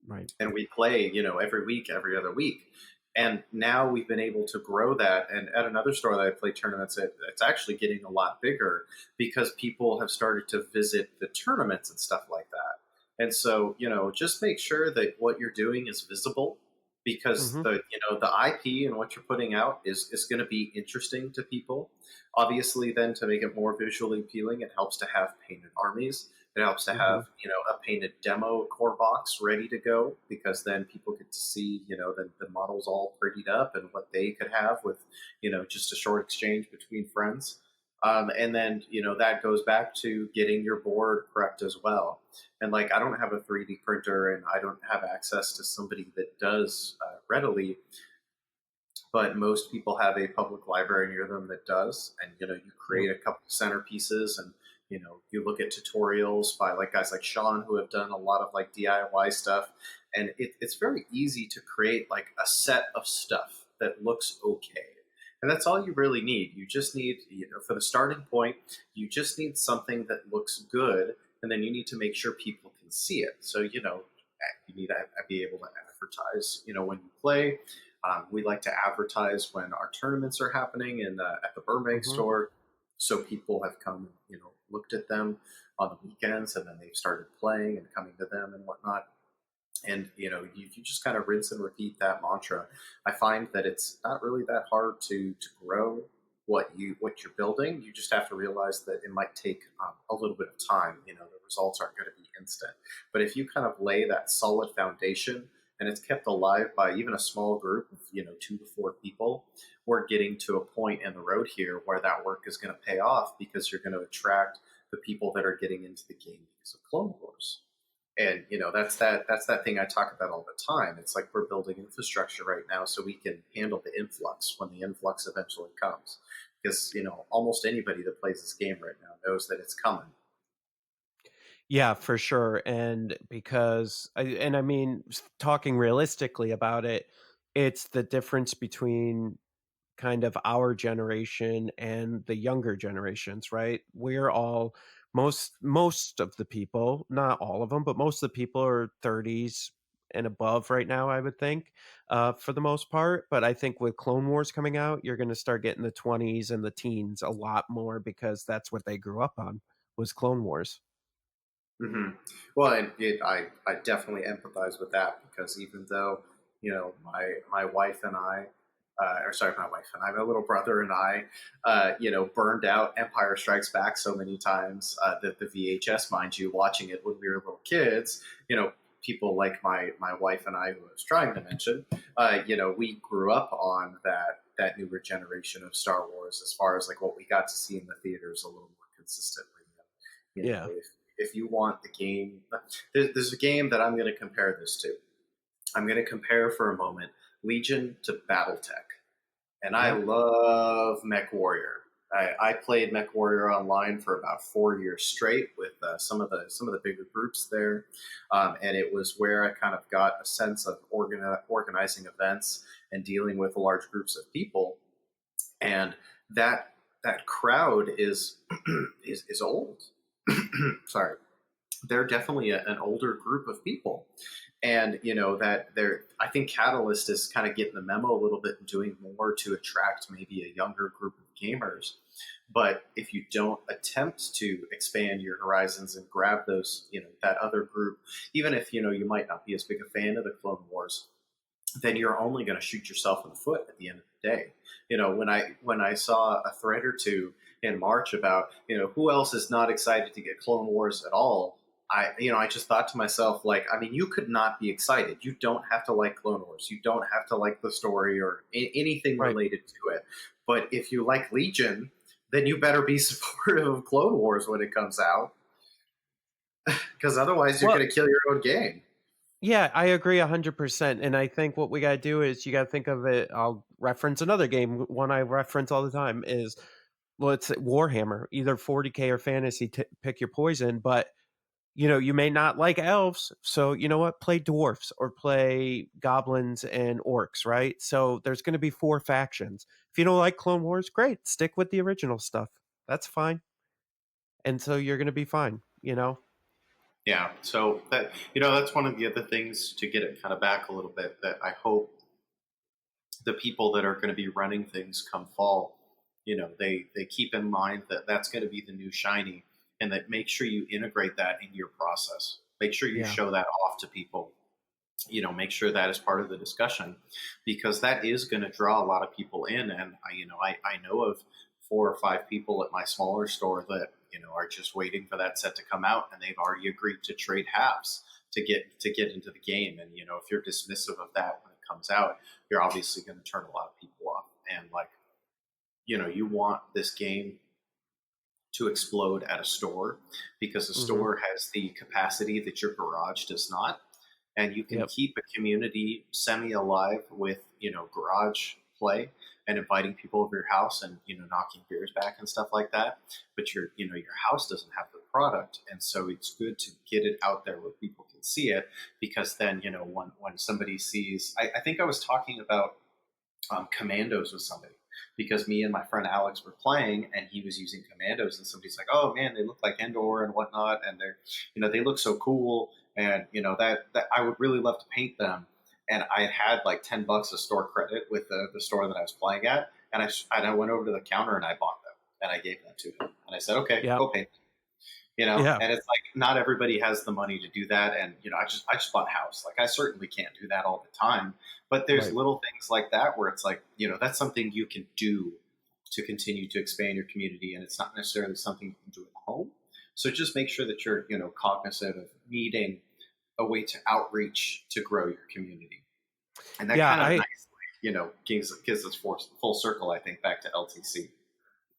Right. and we play every week, every other week. And now we've been able to grow that, and at another store that I play tournaments at, it's actually getting a lot bigger because people have started to visit the tournaments and stuff like that. And so just make sure that what you're doing is visible, because Hmm. the IP and what you're putting out is going to be interesting to people. Obviously, then to make it more visually appealing, it helps to have painted armies. It helps to Hmm. have a painted demo core box ready to go, because then people get to see the models all prettied up and what they could have with just a short exchange between friends. And then that goes back to getting your board prepped as well. And like I don't have a 3D printer and I don't have access to somebody that does readily, but most people have a public library near them that does. And you Yep. create a couple centerpieces, and you look at tutorials by like guys like Sean who have done a lot of like DIY stuff, and it's very easy to create like a set of stuff that looks okay. And that's all you really need. You just need, for the starting point, you just need something that looks good, and then you need to make sure people can see it. So you need to be able to advertise when you play. We like to advertise when our tournaments are happening at the Burbank Hmm. store, so people have come, looked at them on the weekends, and then they've started playing and coming to them and whatnot. And you just kind of rinse and repeat that mantra. I find that it's not really that hard to grow what you're building. You just have to realize that it might take a little bit of time. The results aren't going to be instant, but if you kind of lay that solid foundation and it's kept alive by even a small group of 2 to 4 people, we're getting to a point in the road here where that work is going to pay off, because you're going to attract the people that are getting into the game because of Clone Wars. And that's that thing I talk about all the time. It's like we're building infrastructure right now so we can handle the influx when the influx eventually comes, because almost anybody that plays this game right now knows that it's coming. Yeah, for sure. And I mean, talking realistically about it, it's the difference between kind of our generation and the younger generations, right? We're all most of the people, not all of them, but most of the people are 30s and above right now, I would think, for the most part. But I think with Clone Wars coming out, you're going to start getting the 20s and the teens a lot more, because that's what they grew up on, was Clone Wars. Hmm. Well, and I definitely empathize with that, because even though my wife and I or sorry, my wife and I, my little brother and I, burned out Empire Strikes Back so many times that the VHS, mind you, watching it when we were little kids, people like my wife and I, who I was trying to mention, we grew up on that newer generation of Star Wars as far as like what we got to see in the theaters a little more consistently. Yeah. If you want the game, there's a game that I'm going to compare this to. I'm going to compare for a moment Legion to BattleTech. And I love Mech Warrior. I played Mech Warrior online for about 4 years straight with some of the bigger groups there, and it was where I kind of got a sense of organizing events and dealing with large groups of people. And that crowd is is old. Sorry, they're definitely an older group of people, and that they're, I think Catalyst is kind of getting the memo a little bit and doing more to attract maybe a younger group of gamers. But if you don't attempt to expand your horizons and grab those, that other group, even if you might not be as big a fan of the Clone Wars, then you're only going to shoot yourself in the foot at the end of the day. When I saw a thread or two in March about who else is not excited to get Clone Wars at all, I just thought to myself, like, I mean, you could not be excited. You don't have to like Clone Wars. You don't have to like the story or anything related to it. But if you like Legion, then you better be supportive of Clone Wars when it comes out, because otherwise you're going to kill your own game. Yeah, I agree 100%. And I think what we got to do is you got to think of it. I'll reference another game. One I reference all the time is, well, it's Warhammer, either 40K or fantasy, pick your poison. But, you may not like elves. So, you know what? Play dwarfs or play goblins and orcs, right? So there's going to be 4 factions. If you don't like Clone Wars, great. Stick with the original stuff. That's fine. And so you're going to be fine, Yeah, so that's one of the other things, to get it kind of back a little bit, that I hope the people that are going to be running things come fall, they keep in mind that that's going to be the new shiny, and that make sure you integrate that in your process. Make sure you show that off to people. Make sure that is part of the discussion, because that is going to draw a lot of people in. And I know of 4 or 5 people at my smaller store that are just waiting for that set to come out, and they've already agreed to trade halves to get into the game. And if you're dismissive of that when it comes out, you're obviously going to turn a lot of people off. And you want this game to explode at a store, because a store has the capacity that your garage does not. And you can keep a community semi-alive with, garage play and inviting people over your house and, knocking beers back and stuff like that. But your house doesn't have the product. And so it's good to get it out there where people can see it, because then, when somebody sees, I think I was talking about Commandos with somebody, because me and my friend Alex were playing, and he was using Commandos, and somebody's like, "Oh man, they look like Endor and whatnot, and they're, they look so cool, and that I would really love to paint them." And I had like $10 of store credit with the store that I was playing at, and I went over to the counter and I bought them, and I gave them to him, and I said, "Okay, go paint them." And it's like, not everybody has the money to do that. And, I just bought a house. Like, I certainly can't do that all the time, but there's little things like that where it's like, that's something you can do to continue to expand your community. And it's not necessarily something you can do at home. So just make sure that you're, cognizant of needing a way to outreach to grow your community. And that kind of nicely, gives us full circle, I think, back to LTC.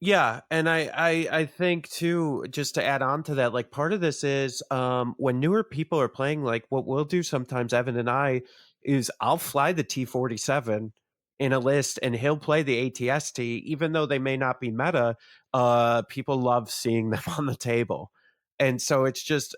Yeah, and I think too, just to add on to that, like part of this is when newer people are playing, like what we'll do sometimes, Evan and I, is I'll fly the T-47 in a list and he'll play the ATST, even though they may not be meta. People love seeing them on the table. And so it's just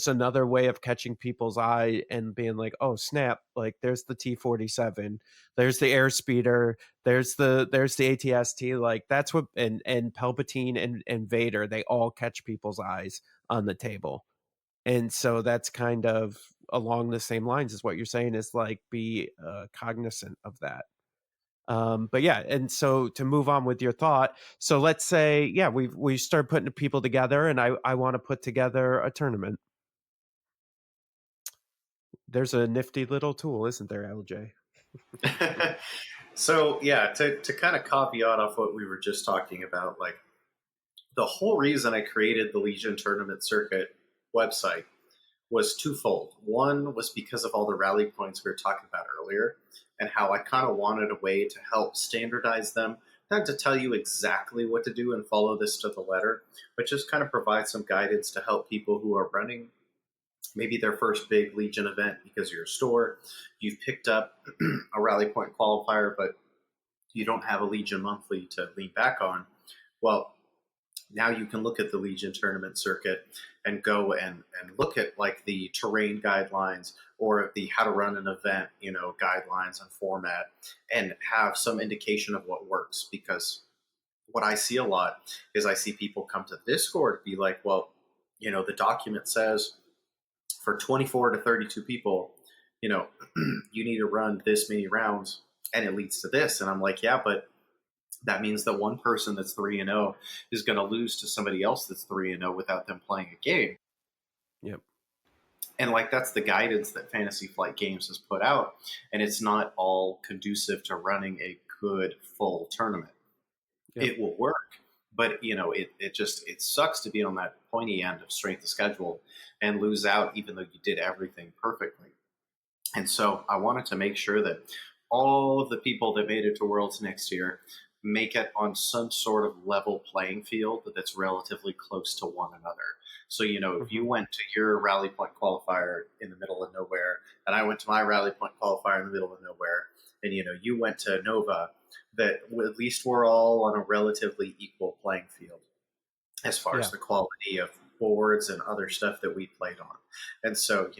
another way of catching people's eye and being like, oh snap, like there's the T-47, there's the airspeeder, there's the ATST, like that's what, and Palpatine and Vader, they all catch people's eyes on the table. And so that's kind of along the same lines as what you're saying, is like be cognizant of that. But yeah, and so to move on with your thought, so let's say, we start putting people together, and I want to put together a tournament. There's a nifty little tool, isn't there, LJ? So yeah, to kind of caveat off what we were just talking about, like the whole reason I created the Legion Tournament Circuit website was twofold. One was because of all the rally points we were talking about earlier, and how I kind of wanted a way to help standardize them, not to tell you exactly what to do and follow this to the letter, but just kind of provide some guidance to help people who are running maybe their first big Legion event because you're a store, you've picked up a rally point qualifier, but you don't have a Legion monthly to lean back on. Well, now you can look at the Legion tournament circuit and go and look at like the terrain guidelines or the how to run an event, guidelines and format, and have some indication of what works. Because what I see a lot is I see people come to the Discord be like, well, the document says for 24 to 32 people, you need to run this many rounds and it leads to this. And I'm like, yeah, but that means that one person that's 3-0 is going to lose to somebody else that's 3-0 without them playing a game. Yep. And like that's the guidance that Fantasy Flight Games has put out, and it's not all conducive to running a good full tournament. Yep. It will work, but it sucks to be on that pointy end of strength of schedule and lose out even though you did everything perfectly. And so I wanted to make sure that all of the people that made it to Worlds next year make it on some sort of level playing field that's relatively close to one another. So, if you went to your rally point qualifier in the middle of nowhere, and I went to my rally point qualifier in the middle of nowhere, and, you went to Nova, that at least we're all on a relatively equal playing field as far as the quality of boards and other stuff that we played on. And so,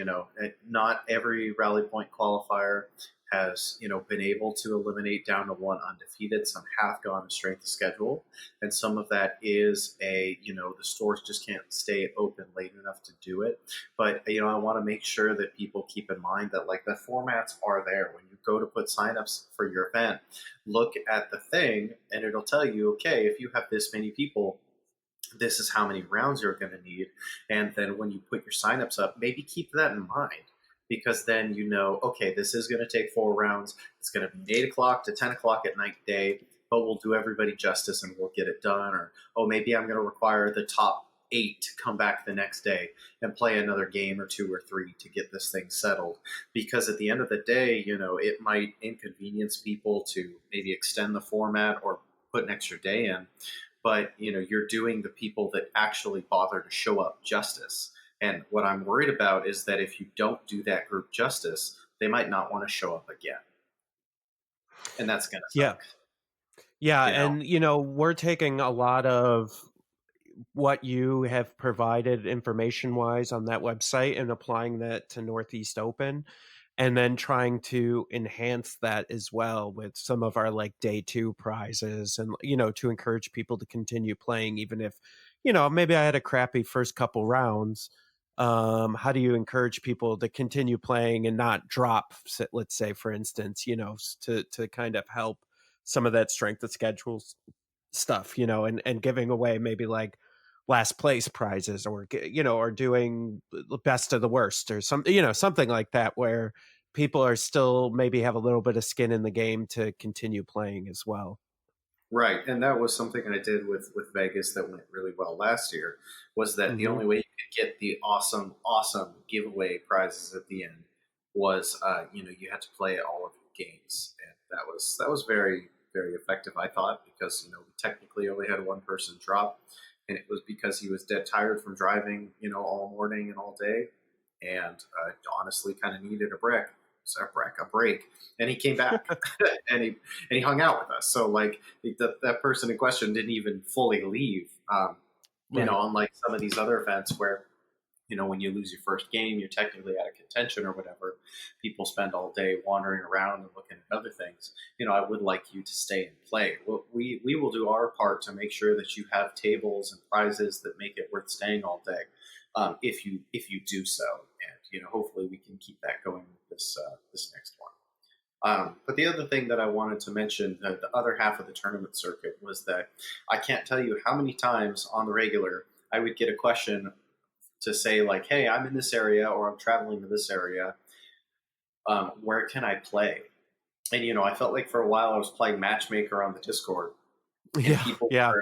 not every rally point qualifier has, been able to eliminate down to one undefeated. Some have gone to strength of schedule. And some of that is the stores just can't stay open late enough to do it. But, I want to make sure that people keep in mind that like the formats are there. When you go to put signups for your event, look at the thing and it'll tell you, okay, if you have this many people, this is how many rounds you're going to need. And then when you put your signups up, maybe keep that in mind. Because then okay, this is going to take 4 rounds. It's going to be 8 o'clock to 10 o'clock at night day, but we'll do everybody justice and we'll get it done. Or, maybe I'm going to require the top 8 to come back the next day and play another game or 2 or 3 to get this thing settled. Because at the end of the day, it might inconvenience people to maybe extend the format or put an extra day in. But, you're doing the people that actually bother to show up justice. And what I'm worried about is that if you don't do that group justice, they might not want to show up again. And that's going to suck. Yeah. And, we're taking a lot of what you have provided information-wise on that website and applying that to Northeast Open, and then trying to enhance that as well with some of our like day 2 prizes and, to encourage people to continue playing, even if, maybe I had a crappy first couple rounds. How do you encourage people to continue playing and not drop, let's say, for instance, to kind of help some of that strength of schedules stuff, and giving away maybe like last place prizes or, or doing best of the worst or something like that, where people are still maybe have a little bit of skin in the game to continue playing as well. Right. And that was something I did with Vegas that went really well last year, was that the only way you could get the awesome giveaway prizes at the end was, you had to play all of your games. And that was very, very effective, I thought, because, we technically only had one person drop. And it was because he was dead tired from driving, all morning and all day. And honestly kind of needed a break. And he came back and he hung out with us. So like that person in question didn't even fully leave. Unlike some of these other events where, when you lose your first game, you're technically out of contention or whatever. People spend all day wandering around and looking at other things. I would like you to stay and play. Well, we will do our part to make sure that you have tables and prizes that make it worth staying all day. If you do so, and hopefully we can keep that going with this next one. But the other thing that I wanted to mention, the other half of the tournament circuit, was that I can't tell you how many times on the regular I would get a question to say like, hey, I'm in this area or I'm traveling to this area. Where can I play? And I felt like for a while I was playing matchmaker on the Discord, and Yeah, yeah.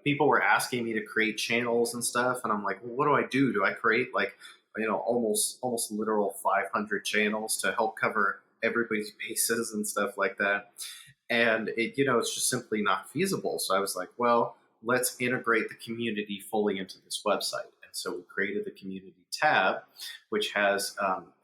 people were asking me to create channels and stuff, and I'm like, well, what do I do? Do I create like almost literal 500 channels to help cover everybody's bases and stuff like that? And it's just simply not feasible. So I was like, well, let's integrate the community fully into this website. And so we created the community tab, which has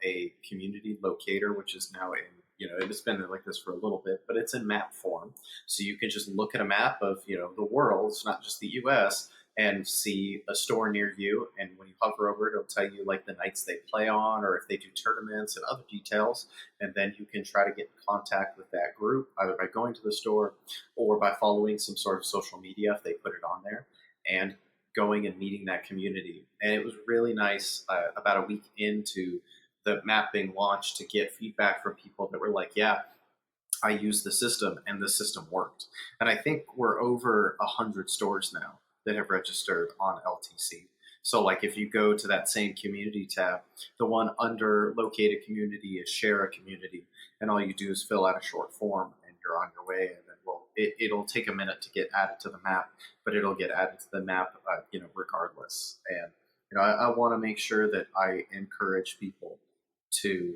a community locator, which is now in, it's been like this for a little bit, but it's in map form. So you can just look at a map of, the world, it's not just the US, and see a store near you. And when you hover over it, it'll tell you like the nights they play on, or if they do tournaments and other details. And then you can try to get in contact with that group either by going to the store or by following some sort of social media if they put it on there, and going and meeting that community. And it was really nice about a week into the map being launched to get feedback from people that were like, yeah, I used the system and the system worked. And I think we're over 100 stores now that have registered on LTC. So like if you go to that same community tab, the one under located community is share a community. And all you do is fill out a short form and you're on your way. And then it'll take a minute to get added to the map, but it'll get added to the map, regardless. And, I want to make sure that I encourage people to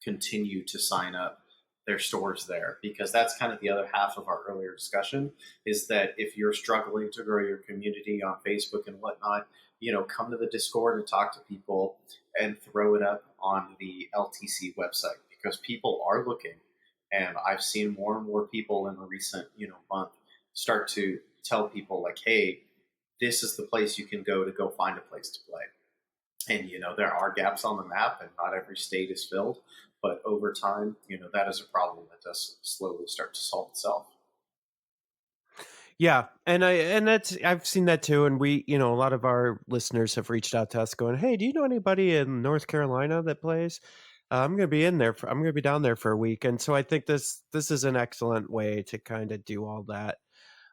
continue to sign up their stores there, because that's kind of the other half of our earlier discussion, is that if you're struggling to grow your community on Facebook and whatnot, come to the Discord and talk to people and throw it up on the LTC website, because people are looking. And I've seen more and more people in the recent, month start to tell people like, hey, this is the place you can go find a place to play. And, there are gaps on the map and not every state is filled. But over time, that is a problem that does slowly start to solve itself. Yeah, I've seen that too, and we, a lot of our listeners have reached out to us, going, "Hey, do you know anybody in North Carolina that plays? I'm going to be I'm going to be down there for a week," and so I think this is an excellent way to kind of do all that.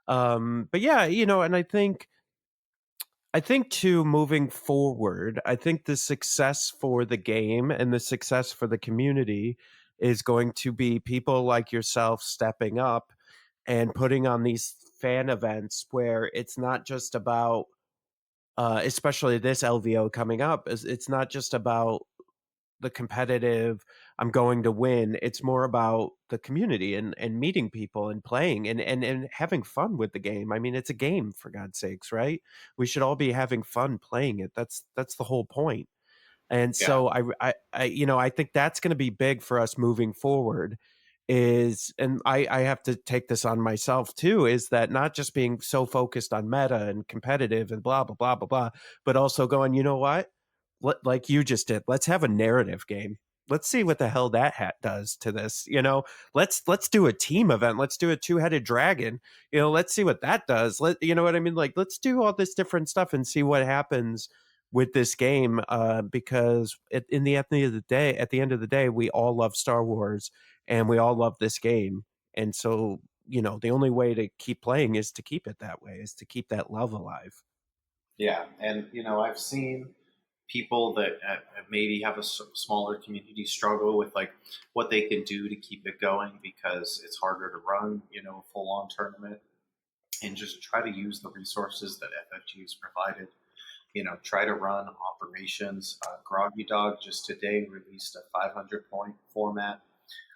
But yeah, and I think too, moving forward, I think the success for the game and the success for the community is going to be people like yourself stepping up and putting on these fan events where it's not just about especially this LVO coming up, is it's not just about the competitive, I'm going to win. It's more about the community and meeting people and playing and having fun with the game. I mean, it's a game, for God's sakes, right? We should all be having fun playing it. That's the whole point. And Yeah. so I think that's going to be big for us moving forward, is, and I have to take this on myself too, is that not just being so focused on meta and competitive and blah, blah, blah, blah, blah, but also going, you know what? Like you just did, let's have a narrative game. Let's see what the hell that hat does to this. Let's do a team event. Let's do a two-headed dragon. Let's see what that does. You know what I mean? Like, let's do all this different stuff and see what happens with this game. Because at the end of the day, we all love Star Wars and we all love this game. And so, the only way to keep playing is to keep it that way, is to keep that love alive. Yeah. And, I've seen people that maybe have a smaller community struggle with like what they can do to keep it going, because it's harder to run, a full-on tournament, and just try to use the resources that FFG has provided. Try to run operations. Groggy Dog just today released a 500-point format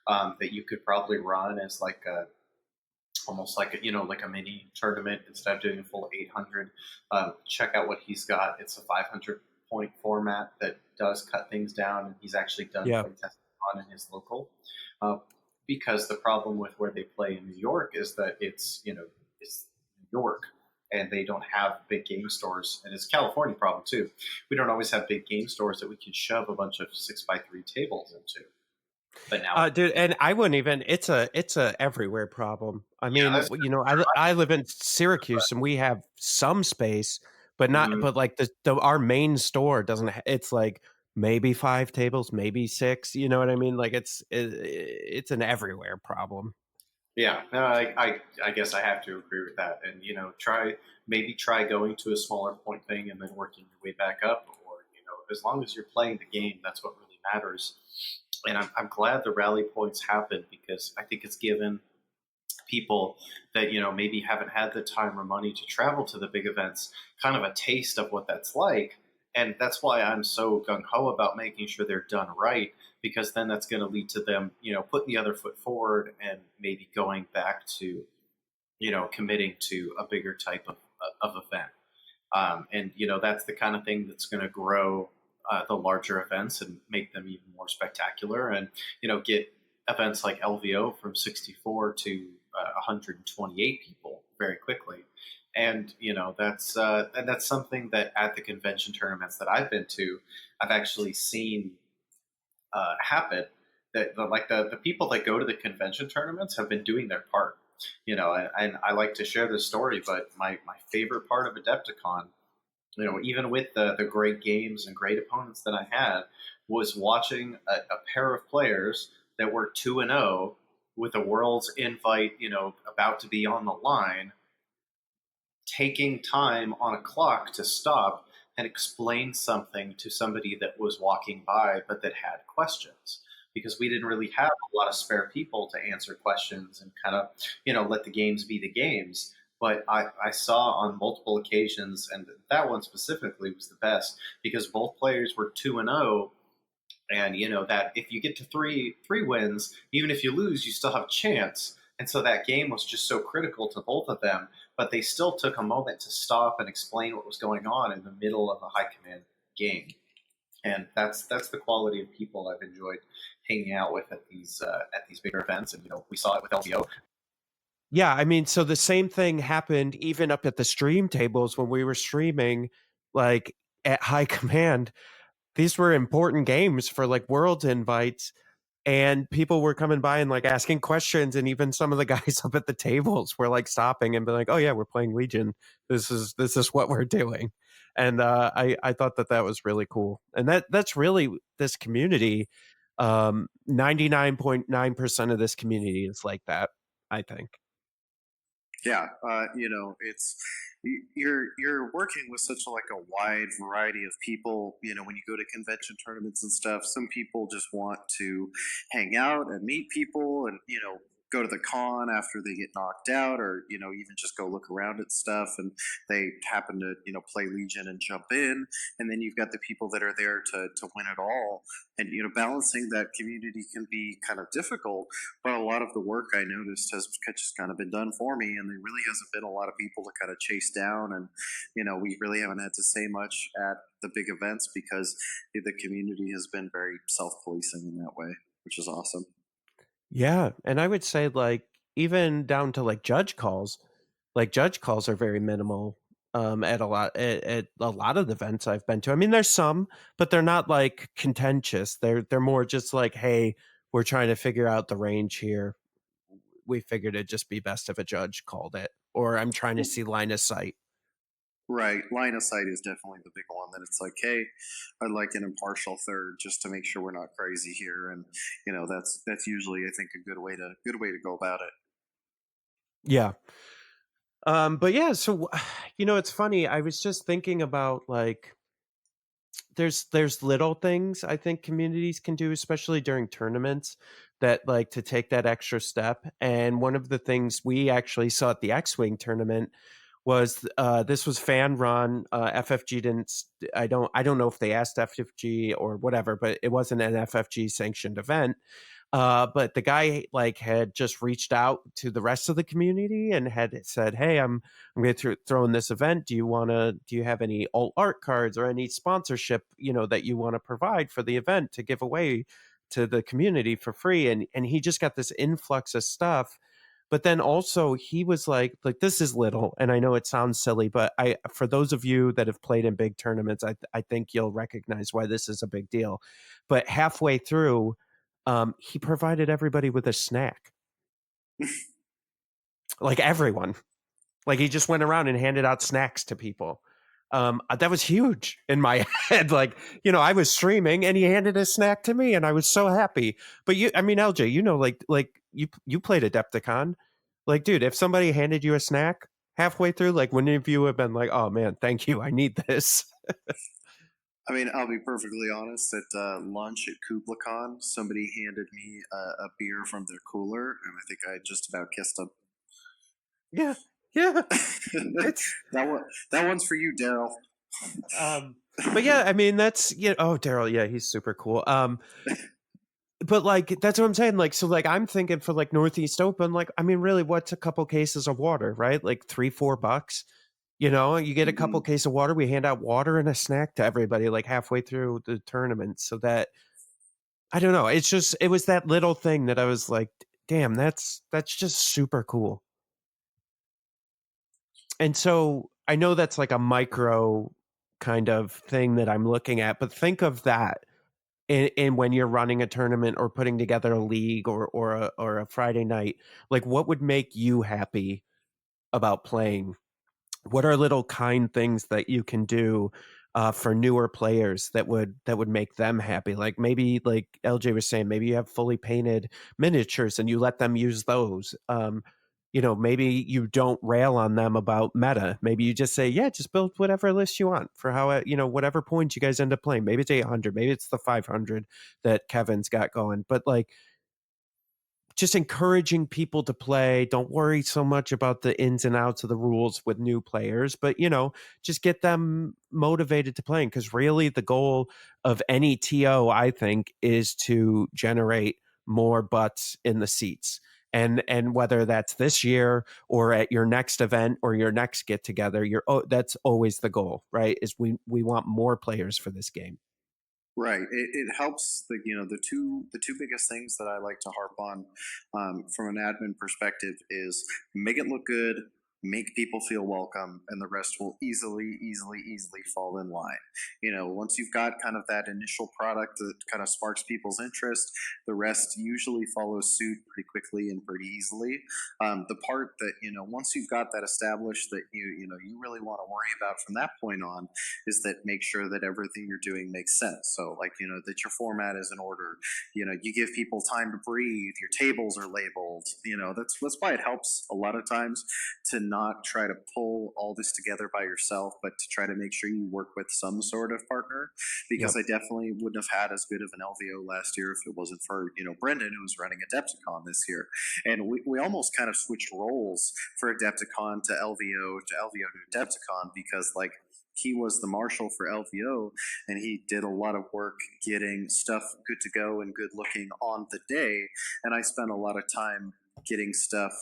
that you could probably run as like almost like a mini tournament instead of doing a full 800. Check out what he's got. It's a 500-point format that does cut things down, and he's actually done playtesting on in his local. Because the problem with where they play in New York is that it's New York, and they don't have big game stores, and it's a California problem too. We don't always have big game stores that we can shove a bunch of 6x3 tables into. But now, dude, and I wouldn't even. It's a everywhere problem. I mean, I live in Syracuse, and we have some space, but not. Mhm. But like our main store doesn't. It's like maybe 5 tables, maybe 6. You know what I mean? Like it's an everywhere problem. Yeah, no, I guess I have to agree with that. And try going to a smaller point thing and then working your way back up, or as long as you're playing the game, that's what really matters. And I'm glad the rally points happened, because I think it's given people that maybe haven't had the time or money to travel to the big events kind of a taste of what that's like. And that's why I'm so gung-ho about making sure they're done right, because then that's going to lead to them putting the other foot forward and maybe going back to committing to a bigger type of event. And that's the kind of thing that's going to grow the larger events and make them even more spectacular, and get events like LVO from 64 to 128 people very quickly. And that's something that at the convention tournaments that I've been to, I've actually seen happen. That the people that go to the convention tournaments have been doing their part. And I like to share this story, but my favorite part of Adepticon, even with the great games and great opponents that I had, was watching a pair of players that were 2-0 with a world's invite, about to be on the line, taking time on a clock to stop and explain something to somebody that was walking by but that had questions, because we didn't really have a lot of spare people to answer questions and kind of let the games be the games. But I saw on multiple occasions, and that one specifically was the best, because both players were 2-0, and that if you get to three wins, even if you lose, you still have a chance. And so that game was just so critical to both of them, but they still took a moment to stop and explain what was going on in the middle of a high command game. And that's the quality of people I've enjoyed hanging out with at these bigger events. And we saw it with LVO. Yeah, I mean, so the same thing happened even up at the stream tables when we were streaming, like at high command. These were important games for like world invites, and people were coming by and like asking questions, and even some of the guys up at the tables were like stopping and be like, "Oh yeah, we're playing Legion. This is what we're doing." And I thought that was really cool, and that's really this community. 99.9% of this community is like that, I think. Yeah, it's you're working with such a wide variety of people. When you go to convention tournaments and stuff, some people just want to hang out and meet people, and go to the con after they get knocked out, or even just go look around at stuff, and they happen to play Legion and jump in. And then you've got the people that are there to win it all, and balancing that community can be kind of difficult. But a lot of the work I noticed has just kind of been done for me, and there really hasn't been a lot of people to kind of chase down. And we really haven't had to say much at the big events, because the community has been very self-policing in that way, which is awesome. Yeah, and I would say like even down to like judge calls are very minimal at at a lot of the events I've been to. I mean, there's some, but they're not like contentious. They're more just like, hey, we're trying to figure out the range here. We figured it'd just be best if a judge called it, or I'm trying to see line of sight. Right, line of sight is definitely the big one. That it's like, hey, I'd like an impartial third just to make sure we're not crazy here, and that's usually, I think, a good way to go about it. Yeah. But yeah, so it's funny. I was just thinking about like there's little things I think communities can do, especially during tournaments, that like to take that extra step. And one of the things we actually saw at the X-Wing tournament was this was fan run. FFG didn't. I don't know if they asked FFG or whatever, but it wasn't an FFG sanctioned event. But the guy like had just reached out to the rest of the community and had said, "Hey, I'm going to throw in this event. Do you have any alt art cards or any sponsorship that you want to provide for the event to give away to the community for free?" And he just got this influx of stuff. But then also he was like this is little, and I know it sounds silly, but for those of you that have played in big tournaments, I think you'll recognize why this is a big deal. But halfway through, he provided everybody with a snack. Like everyone. Like he just went around and handed out snacks to people. That was huge in my head. Like, I was streaming and he handed a snack to me and I was so happy. But LJ, like you played Adepticon. Like, dude, if somebody handed you a snack halfway through, like wouldn't you have been like, oh man, thank you, I need this? I mean, I'll be perfectly honest. At lunch at KublaCon, somebody handed me a beer from their cooler, and I think I just about kissed them. Yeah, yeah. It's that one's for you, Daryl. but yeah, I mean that's oh Daryl, yeah, he's super cool. But like that's what I'm saying. Like so, like I'm thinking for like Northeast Open, like I mean, really, what's a couple cases of water, right? Like $3-4. You get a couple cases of water. We hand out water and a snack to everybody like halfway through the tournament, so that I don't know. It's just it was that little thing that I was like, damn, that's just super cool. And so I know that's like a micro kind of thing that I'm looking at, but think of that in when you're running a tournament or putting together a league or a Friday night. Like, what would make you happy about playing? What are little kind things that you can do for newer players that would make them happy? Like maybe like LJ was saying, maybe you have fully painted miniatures and you let them use those. Maybe you don't rail on them about meta. Maybe you just say, yeah, just build whatever list you want for how whatever points you guys end up playing. Maybe it's 800, maybe it's the 500 that Kevin's got going. But like just encouraging people to play. Don't worry so much about the ins and outs of the rules with new players, but just get them motivated to playing, because really the goal of any TO, I think, is to generate more butts in the seats. And whether that's this year or at your next event or your next get together, that's always the goal, right? Is we want more players for this game. Right. It helps the two biggest things that I like to harp on from an admin perspective is make it look good, make people feel welcome, and the rest will easily fall in line. Once you've got kind of that initial product that kind of sparks people's interest, the rest usually follows suit pretty quickly and pretty easily. The part that once you've got that established, that you really want to worry about from that point on is that make sure that everything you're doing makes sense. So like that your format is in order. You give people time to breathe. Your tables are labeled. That's why it helps a lot of times to not try to pull all this together by yourself, but to try to make sure you work with some sort of partner. Because Yep. I definitely wouldn't have had as good of an LVO last year if it wasn't for Brendan, who was running Adepticon this year, and we almost kind of switched roles for Adepticon to LVO to Adepticon, because like he was the marshal for LVO, and he did a lot of work getting stuff good to go and good looking on the day, and I spent a lot of time getting stuff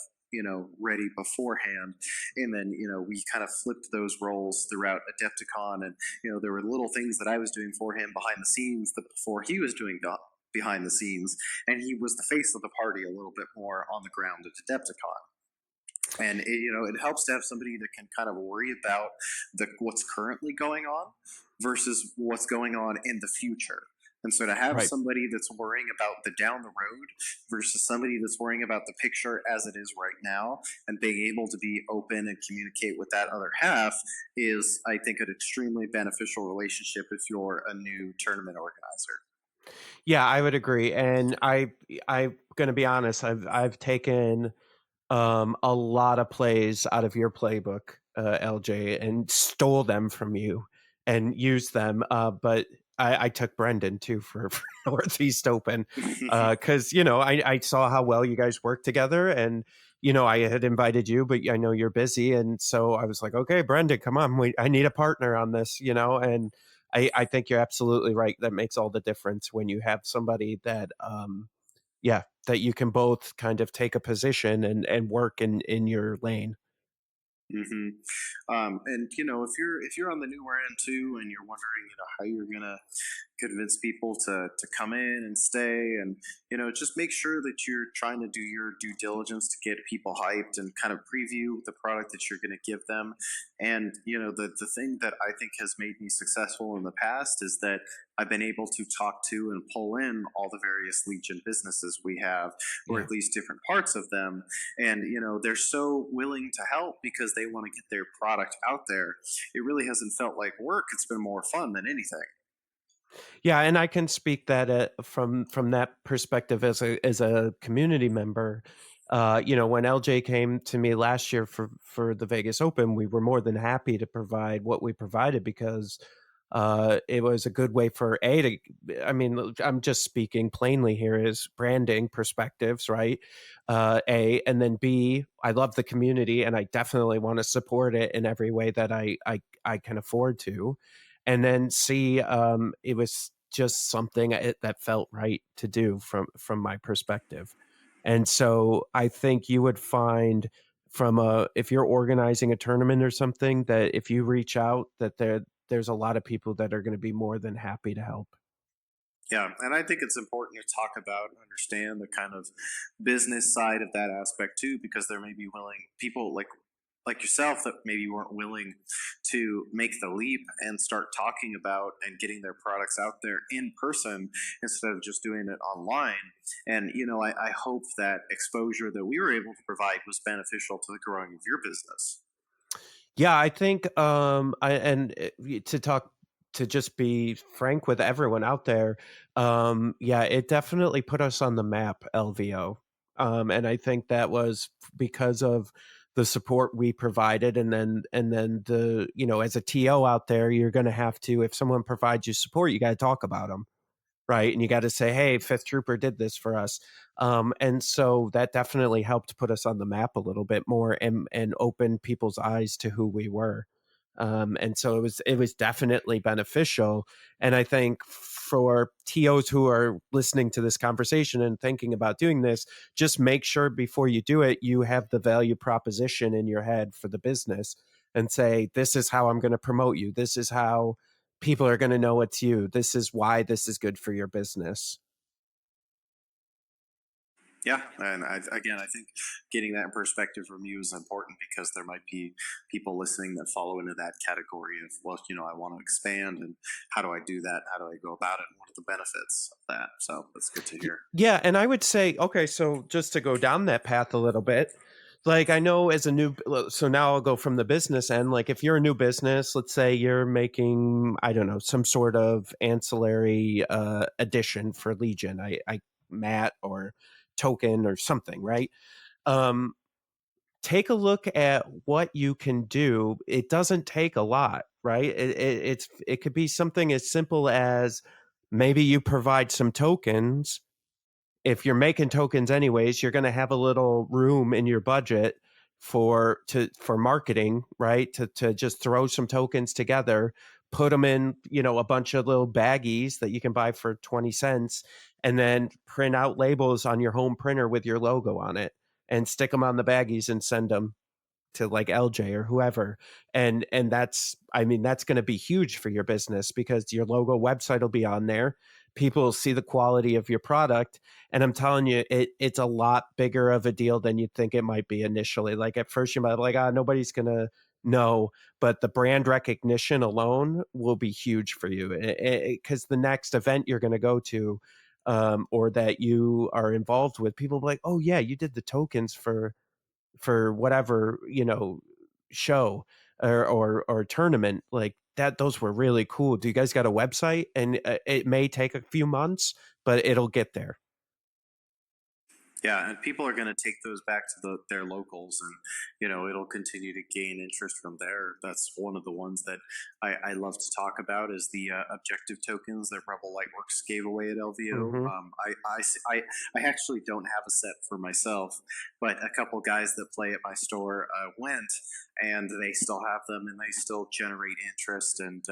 ready beforehand. And then we kind of flipped those roles throughout Adepticon, and there were little things that I was doing for him behind the scenes that before he was doing behind the scenes, and he was the face of the party a little bit more on the ground at Adepticon. And it helps to have somebody that can kind of worry about what's currently going on versus what's going on in the future. And so to have Right. somebody that's worrying about the down the road versus somebody that's worrying about the picture as it is right now, and being able to be open and communicate with that other half is, I think, an extremely beneficial relationship if you're a new tournament organizer. Yeah, I would agree. And I'm going to be honest. I've taken a lot of plays out of your playbook, LJ, and stole them from you and used them. But I took Brendan too for Northeast Open because I saw how well you guys work together, and I had invited you, but I know you're busy, and so I was like, okay, Brendan, come on, I need a partner on this, and I think you're absolutely right. That makes all the difference when you have somebody that that you can both kind of take a position and work in your lane. Mm-hmm. And if you're on the newer end too, and you're wondering how you're gonna convince people to come in and stay, and just make sure that you're trying to do your due diligence to get people hyped and kind of preview the product that you're going to give them. And the thing that I think has made me successful in the past is that I've been able to talk to and pull in all the various Legion businesses we have, or Yeah. at least different parts of them, and they're so willing to help because they want to get their product out there. It really hasn't felt like work. It's been more fun than anything. Yeah, and I can speak that from that perspective as a community member. When LJ came to me last year for the Vegas Open, we were more than happy to provide what we provided because it was a good way for I mean, I'm just speaking plainly here, is branding perspectives, right? And then B, I love the community and I definitely want to support it in every way that I can afford to. And then C, it was just something that felt right to do from my perspective. And so I think you would find if you're organizing a tournament or something, that if you reach out, that there's a lot of people that are going to be more than happy to help. Yeah, and I think it's important to talk about and understand the kind of business side of that aspect too, because there may be willing people like yourself that maybe weren't willing to make the leap and start talking about and getting their products out there in person instead of just doing it online. And I hope that exposure that we were able to provide was beneficial to the growing of your business. Yeah, I think to just be frank with everyone out there, yeah, it definitely put us on the map, LVO. And I think that was because of the support we provided, and then as a TO out there, you're going to have to, if someone provides you support, you got to talk about them. Right. And you got to say, hey, Fifth Trooper did this for us. And so that definitely helped put us on the map a little bit more, and open people's eyes to who we were. And so it was definitely beneficial. And I think for TOs who are listening to this conversation and thinking about doing this, just make sure before you do it, you have the value proposition in your head for the business, and say, this is how I'm going to promote you. This is how people are going to know it's you. This is why this is good for your business. Yeah, and I think getting that in perspective from you is important, because there might be people listening that fall into that category of, well, I want to expand, and how do I do that? How do I go about it? And what are the benefits of that? So that's good to hear. Yeah, and I would say, okay, so just to go down that path a little bit, like I know so now I'll go from the business end. Like if you're a new business, let's say you're making, I don't know, some sort of ancillary addition for Legion, I mat or token or something, right? Um, Take a look at what you can do. It doesn't take a lot, right? It could be something as simple as maybe you provide some tokens. If you're making tokens anyways, you're going to have a little room in your budget for marketing, right? To just throw some tokens together, put them in, a bunch of little baggies that you can buy for 20 cents, and then print out labels on your home printer with your logo on it, and stick them on the baggies and send them to like LJ or whoever. And that's going to be huge for your business, because your logo website will be on there. People will see the quality of your product. And I'm telling you, it's a lot bigger of a deal than you'd think it might be initially. Like at first you might be like, nobody's going to know, but the brand recognition alone will be huge for you, because the next event you're going to go to, or that you are involved with, people will be like, oh yeah, you did the tokens for whatever, show or tournament like that. Those were really cool. Do you guys got a website? And it may take a few months, but it'll get there. Yeah, and people are going to take those back to their locals, and it'll continue to gain interest from there. That's one of the ones that I love to talk about, is the objective tokens that Rebel Lightworks gave away at LVO. Mhm. I actually don't have a set for myself, but a couple guys that play at my store went, and they still have them, and they still generate interest. And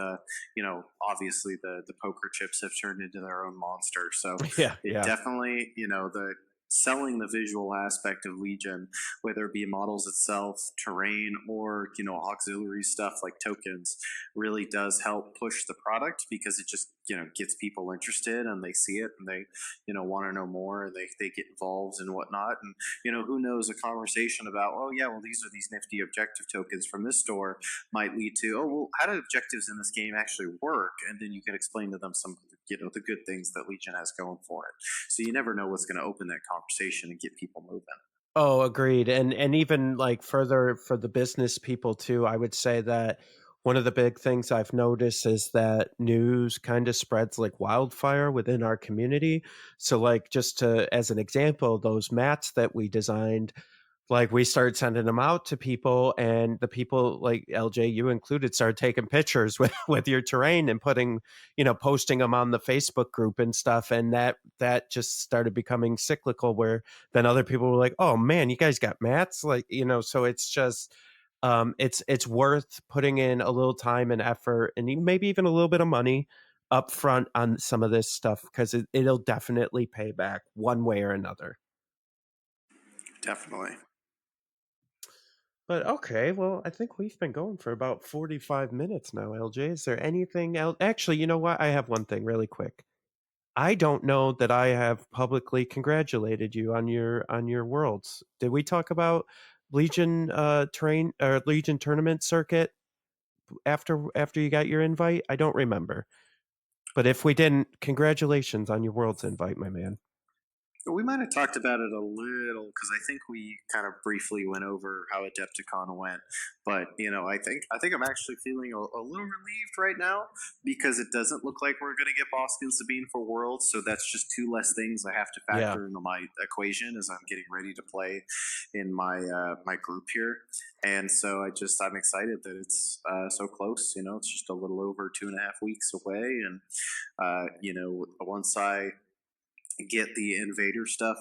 obviously the poker chips have turned into their own monster. So Yeah, it yeah. definitely, the selling the visual aspect of Legion, whether it be models itself, terrain, or auxiliary stuff like tokens, really does help push the product, because it just gets people interested, and they see it, and they want to know more, and they get involved and whatnot. And who knows, a conversation about, oh yeah, well, these are these nifty objective tokens from this store, might lead to, oh well, how do objectives in this game actually work? And then you can explain to them some the good things that Legion has going for it. So you never know what's going to open that conversation and get people moving. Oh, agreed. And even like further for the business people too, I would say that one of the big things I've noticed is that news kind of spreads like wildfire within our community. So like, just as an example, those mats that we designed, like we started sending them out to people, and the people like LJ, you included, started taking pictures with your terrain and putting, posting them on the Facebook group and stuff. And that just started becoming cyclical, where then other people were like, oh man, you guys got mats, like, so it's just, it's worth putting in a little time and effort, and maybe even a little bit of money up front on some of this stuff, because it'll definitely pay back one way or another. Definitely. But okay, well, I think we've been going for about 45 minutes now, LJ. Is there anything else? Actually, you know what? I have one thing really quick. I don't know that I have publicly congratulated you on your worlds. Did we talk about Legion terrain or Legion tournament circuit after you got your invite? I don't remember. But if we didn't, congratulations on your worlds invite, my man. We might have talked about it a little because I think we kind of briefly went over how Adepticon went, but I think I'm actually feeling a little relieved right now because it doesn't look like we're going to get Boston Sabine for Worlds, so that's just two less things I have to factor into my equation as I'm getting ready to play in my my group here, and so I'm excited that it's so close. It's just a little over 2.5 weeks away, and once I get the invader stuff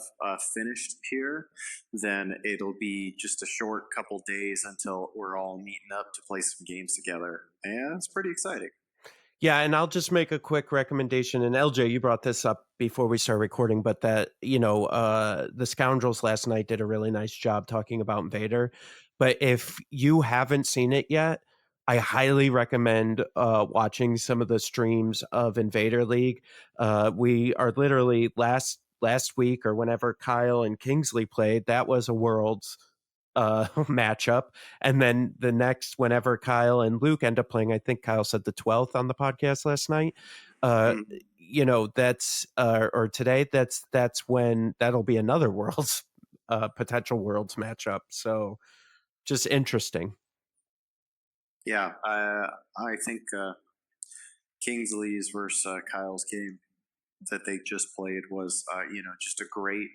finished here, then it'll be just a short couple days until we're all meeting up to play some games together, and it's pretty exciting. Yeah, and I'll just make a quick recommendation. And LJ, you brought this up before we start recording, but that the Scoundrels last night did a really nice job talking about Invader. But if you haven't seen it yet, I highly recommend watching some of the streams of Invader League. We are literally last week or whenever Kyle and Kingsley played, that was a Worlds matchup, and then the next, whenever Kyle and Luke end up playing, I think Kyle said the 12th on the podcast last night. That's or today. That's when that'll be another Worlds potential Worlds matchup. So just interesting. Yeah, I think Kingsley's versus Kyle's game that they just played was, just a great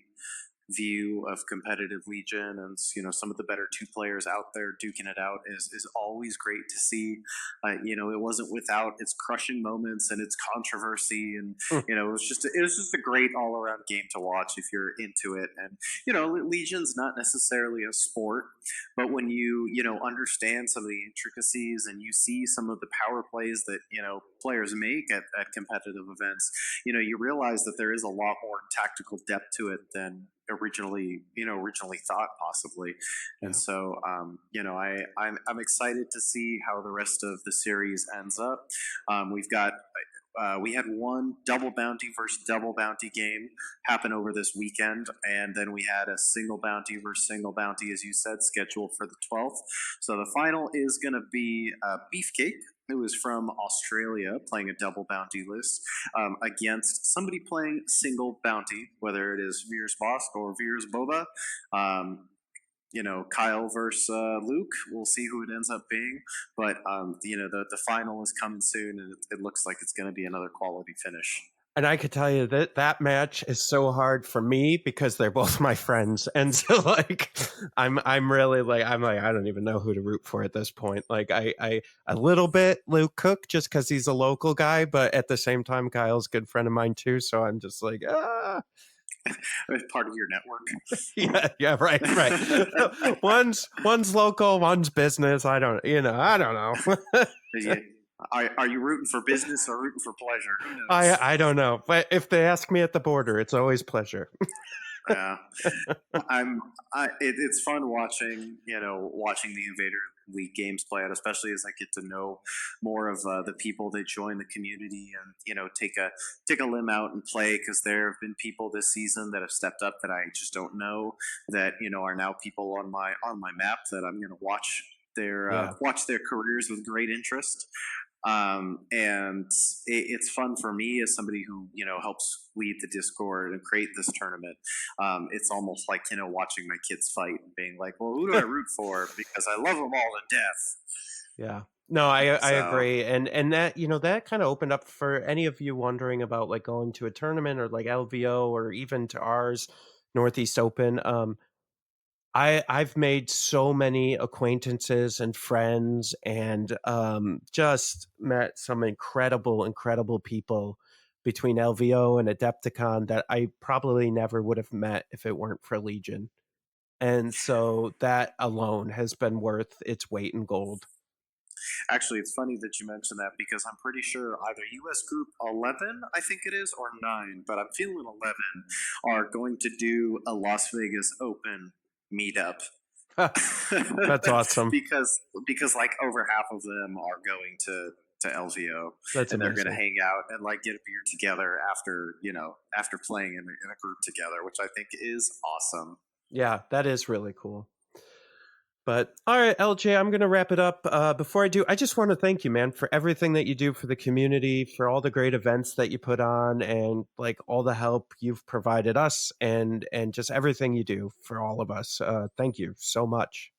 view of competitive Legion, and some of the better two players out there duking it out is always great to see. It wasn't without its crushing moments and its controversy, and it was just a great all around game to watch if you're into it. And Legion's not necessarily a sport, but when you understand some of the intricacies and you see some of the power plays that players make at competitive events, you realize that there is a lot more tactical depth to it than originally thought possibly. And so I'm excited to see how the rest of the series ends up. We had one double bounty versus double bounty game happen over this weekend, and then we had a single bounty versus single bounty, as you said, scheduled for the 12th. So the final is going to be Beefcake, who is from Australia, playing a double bounty list against somebody playing single bounty, whether it is Veers Bosk or Veers Boba. Kyle versus Luke. We'll see who it ends up being, but the final is coming soon, and it looks like it's going to be another quality finish. And I could tell you that match is so hard for me because they're both my friends, and so I'm really I don't even know who to root for at this point. I a little bit Luke Cook just because he's a local guy, but at the same time Kyle's a good friend of mine too. So I'm just part of your network. yeah, right. one's local, one's business. I don't know. Are you rooting for business or rooting for pleasure? I don't know, but if they ask me at the border, it's always pleasure. Yeah, it's fun watching the Invader League games play out, especially as I get to know more of the people that join the community and take a limb out and play, because there have been people this season that have stepped up that I just don't know, that are now people on my map that I'm going to watch their careers with great interest. And it's fun for me as somebody who helps lead the Discord and create this tournament. It's almost like watching my kids fight and being like, well, who do I root for, because I love them all to death. Yeah, no, I agree, and that that kind of opened up for any of you wondering about going to a tournament or LVO or even to ours, Northeast Open. I've made so many acquaintances and friends, and just met some incredible people between LVO and Adepticon that I probably never would have met if it weren't for Legion. And so that alone has been worth its weight in gold. Actually, it's funny that you mentioned that because I'm pretty sure either US Group 11, I think it is, or 9, but I'm feeling 11, are going to do a Las Vegas Open meetup. That's awesome. because like over half of them are going to LVO, That's and they're going to amazing. hang out and like get a beer together after playing in a group together, which I think is awesome. Yeah, that is really cool. But all right, LJ, I'm going to wrap it up. Before I do, I just want to thank you, man, for everything that you do for the community, for all the great events that you put on, and like all the help you've provided us, and just everything you do for all of us. Thank you so much.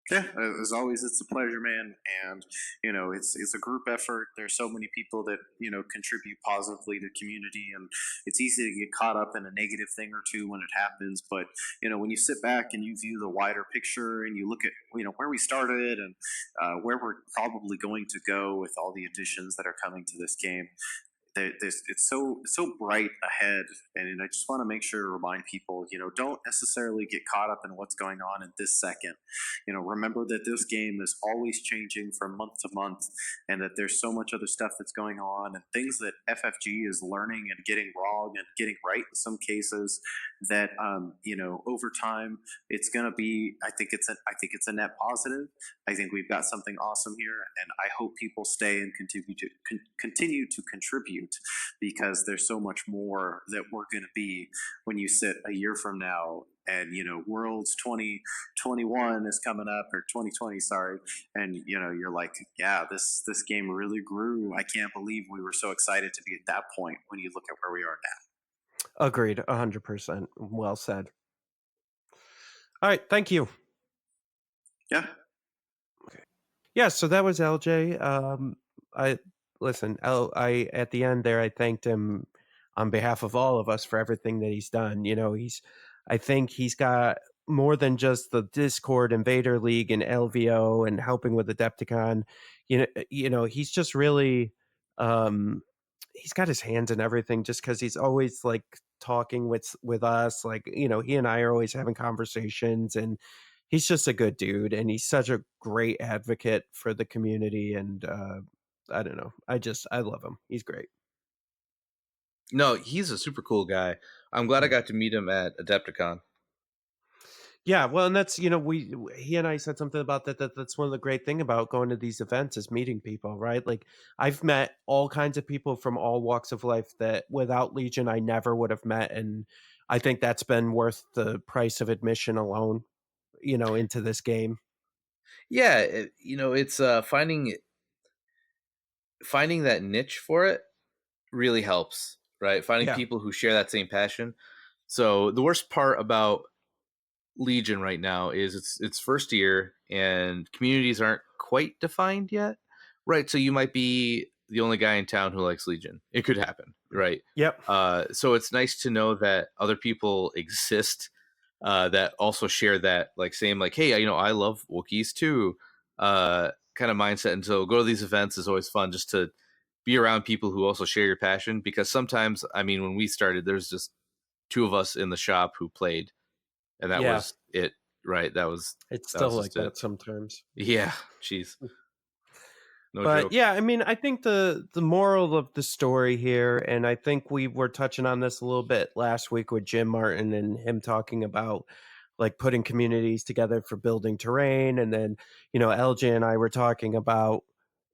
Yeah, as always, it's a pleasure, man. And it's a group effort. There's so many people that contribute positively to community, and it's easy to get caught up in a negative thing or two when it happens. But when you sit back and you view the wider picture, and you look at where we started and where we're probably going to go with all the additions that are coming to this game, it's so bright ahead, and I just want to make sure to remind people, don't necessarily get caught up in what's going on in this second. Remember that this game is always changing from month to month, and that there's so much other stuff that's going on, and things that FFG is learning and getting wrong and getting right in some cases. That over time, it's going to be. I think it's a net positive. I think we've got something awesome here, and I hope people stay and continue to contribute, because there's so much more that we're going to be when you sit a year from now, and Worlds 2021 is coming up, or 2020, sorry, and you're like, yeah, this game really grew. I can't believe we were so excited to be at that point when you look at where we are now. Agreed, 100%. Well said. All right, thank you. Yeah. Okay. Yeah, so that was LJ. I at the end there, I thanked him on behalf of all of us for everything that he's done. I think he's got more than just the Discord, Invader League, and LVO, and helping with Adepticon. He's just really, he's got his hands in everything, just because he's always like talking with us. Like, he and I are always having conversations, and he's just a good dude, and he's such a great advocate for the community. And I don't know, I love him. He's great. No, he's a super cool guy. I'm glad I got to meet him at Adepticon. Yeah, well, and that's he and I said something about that's one of the great thing about going to these events is meeting people, right? Like, I've met all kinds of people from all walks of life that without Legion I never would have met, and I think that's been worth the price of admission alone, into this game. Yeah, it's finding that niche for it really helps, right? Finding Yeah. people who share that same passion. So the worst part about Legion right now is it's first year and communities aren't quite defined yet, right? So you might be the only guy in town who likes Legion. It could happen, right? Yep. So it's nice to know that other people exist that also share that like same like, hey, I love Wookiees too, kind of mindset. And so go to these events is always fun, just to be around people who also share your passion. Because sometimes, I mean, when we started, there's just two of us in the shop who played, and that was it, right? It's still like that sometimes. Yeah, jeez. No But joke. yeah, I mean, I think the moral of the story here, and I think we were touching on this a little bit last week with Jim Martin and him talking about like putting communities together for building terrain, and then LJ and I were talking about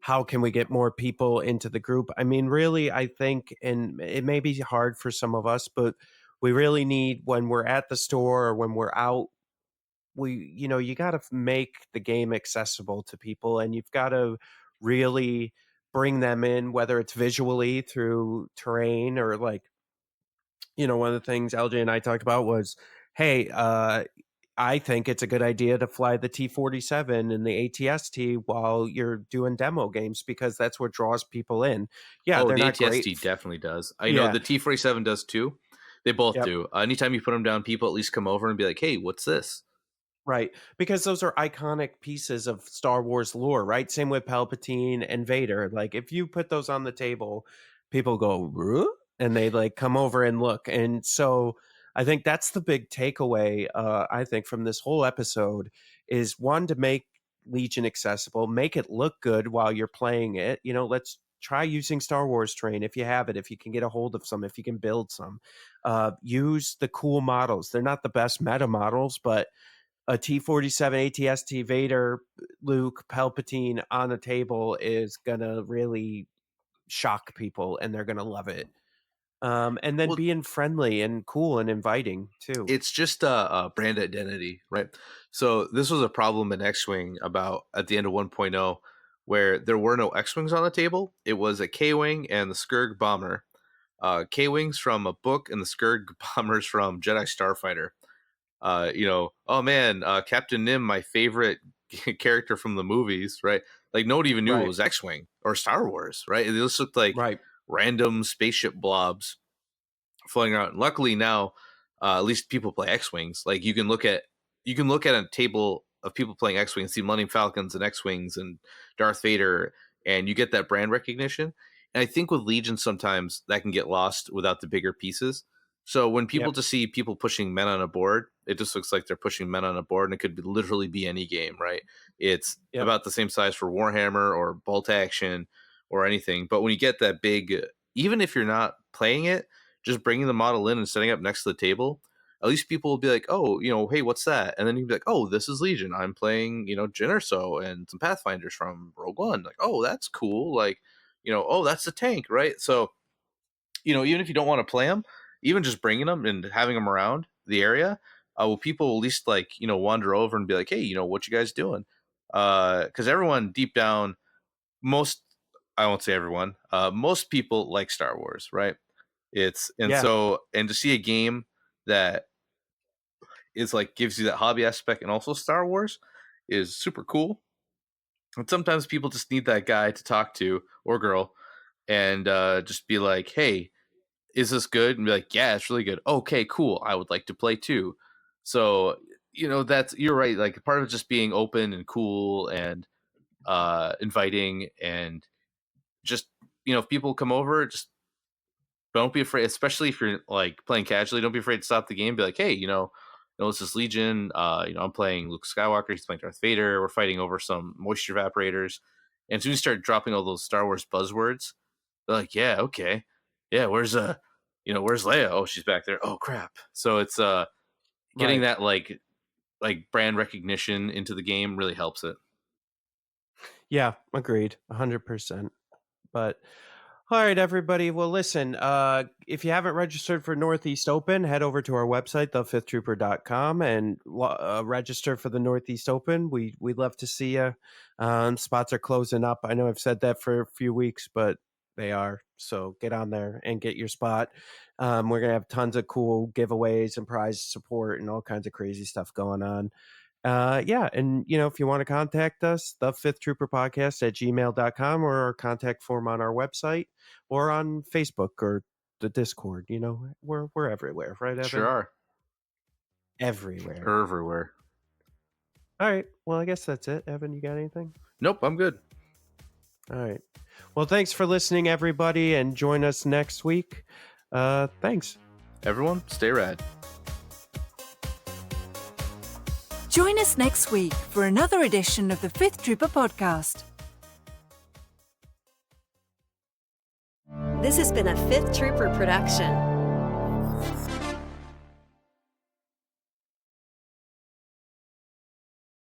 how can we get more people into the group. I mean, really, I think, and it may be hard for some of us, but we really need, when we're at the store or when we're out, you got to make the game accessible to people, and you've got to really bring them in, whether it's visually through terrain or like, one of the things LJ and I talked about was, hey, I think it's a good idea to fly the T-47 and the ATST while you're doing demo games, because that's what draws people in. Yeah, they're the not great. ATST definitely does. I know the T-47 does too. They both do. Anytime you put them down, people at least come over and be like, hey, what's this? Right, because those are iconic pieces of Star Wars lore, right? Same with Palpatine and Vader. Like, if you put those on the table, people go, "Huh?" And they like come over and look. And so I think that's the big takeaway, I think, from this whole episode is one, to make Legion accessible, make it look good while you're playing it. You know, let's try using Star Wars Terrain if you have it, if you can get a hold of some, if you can build some. Use the cool models. They're not the best meta models, but a T-47 ATST Vader, Luke, Palpatine on a table is gonna really shock people, and they're gonna love it. And then Well, being friendly and cool and inviting too. it's just a brand identity, right? So this was a problem in X-Wing about at the end of 1.0 where there were no X-Wings on the table. It was a K-Wing and the Skurg bomber. K-Wings from a book and the Skurg bombers from Jedi Starfighter. Oh man, Captain Nim, my favorite character from the movies, right? Like nobody even knew it Right. was X-Wing or Star Wars, right? It just looked like Right. random spaceship blobs floating around. Luckily now, at least people play X-Wings. Like you can look at a table of people playing X-Wing and see Millennium Falcons and X-Wings and Darth Vader, and you get that brand recognition. And I think with Legion sometimes that can get lost without the bigger pieces. So when people Yep. just see people pushing men on a board, it just looks like they're pushing men on a board, and it could literally be any game, right? It's Yep. about the same size for Warhammer or Bolt Action or anything. But when you get that big, even if you're not playing it, just bringing the model in and setting up next to the table, at least people will be like, oh, hey, what's that? And then you'll be like, oh, this is Legion. I'm playing, Jyn Erso and some Pathfinders from Rogue One. Like, oh, that's cool. Like, oh, that's the tank, right? So, even if you don't want to play them, even just bringing them and having them around the area, will people at least like, wander over and be like, hey, what you guys doing? Because everyone deep down, I won't say everyone, most people like Star Wars, right? Yeah. And to see a game that is like gives you that hobby aspect and also Star Wars is super cool. And sometimes people just need that guy to talk to or girl and just be like, hey, is this good? And be like, yeah, it's really good. Okay, cool. I would like to play too. So, you're right. Like part of it just being open and cool and inviting, and just, if people come over, just don't be afraid, especially if you're like playing casually, don't be afraid to stop the game. Be like, hey, this is Legion. I'm playing Luke Skywalker. He's playing Darth Vader. We're fighting over some moisture evaporators. And as soon as you start dropping all those Star Wars buzzwords, they're like, yeah, okay. Yeah, where's Leia? Oh, she's back there. Oh crap. So it's getting Right. that like brand recognition into the game really helps it. Yeah, agreed. 100%. But all right, everybody. Well, listen, if you haven't registered for Northeast Open, head over to our website, thefifthtrooper.com, and register for the Northeast Open. We'd love to see you. Spots are closing up. I know I've said that for a few weeks, but they are. So get on there and get your spot. We're going to have tons of cool giveaways and prize support and all kinds of crazy stuff going on. Yeah, and if you want to contact us, the Fifth Trooper Podcast at gmail.com, or our contact form on our website, or on Facebook or the Discord. We're everywhere, right, Evan? Sure are. Everywhere. Everywhere. All right. Well, I guess that's it. Evan, you got anything? Nope, I'm good. All right. Well, thanks for listening, everybody, and join us next week. Thanks. Everyone, stay rad. Join us next week for another edition of the Fifth Trooper Podcast. This has been a Fifth Trooper production.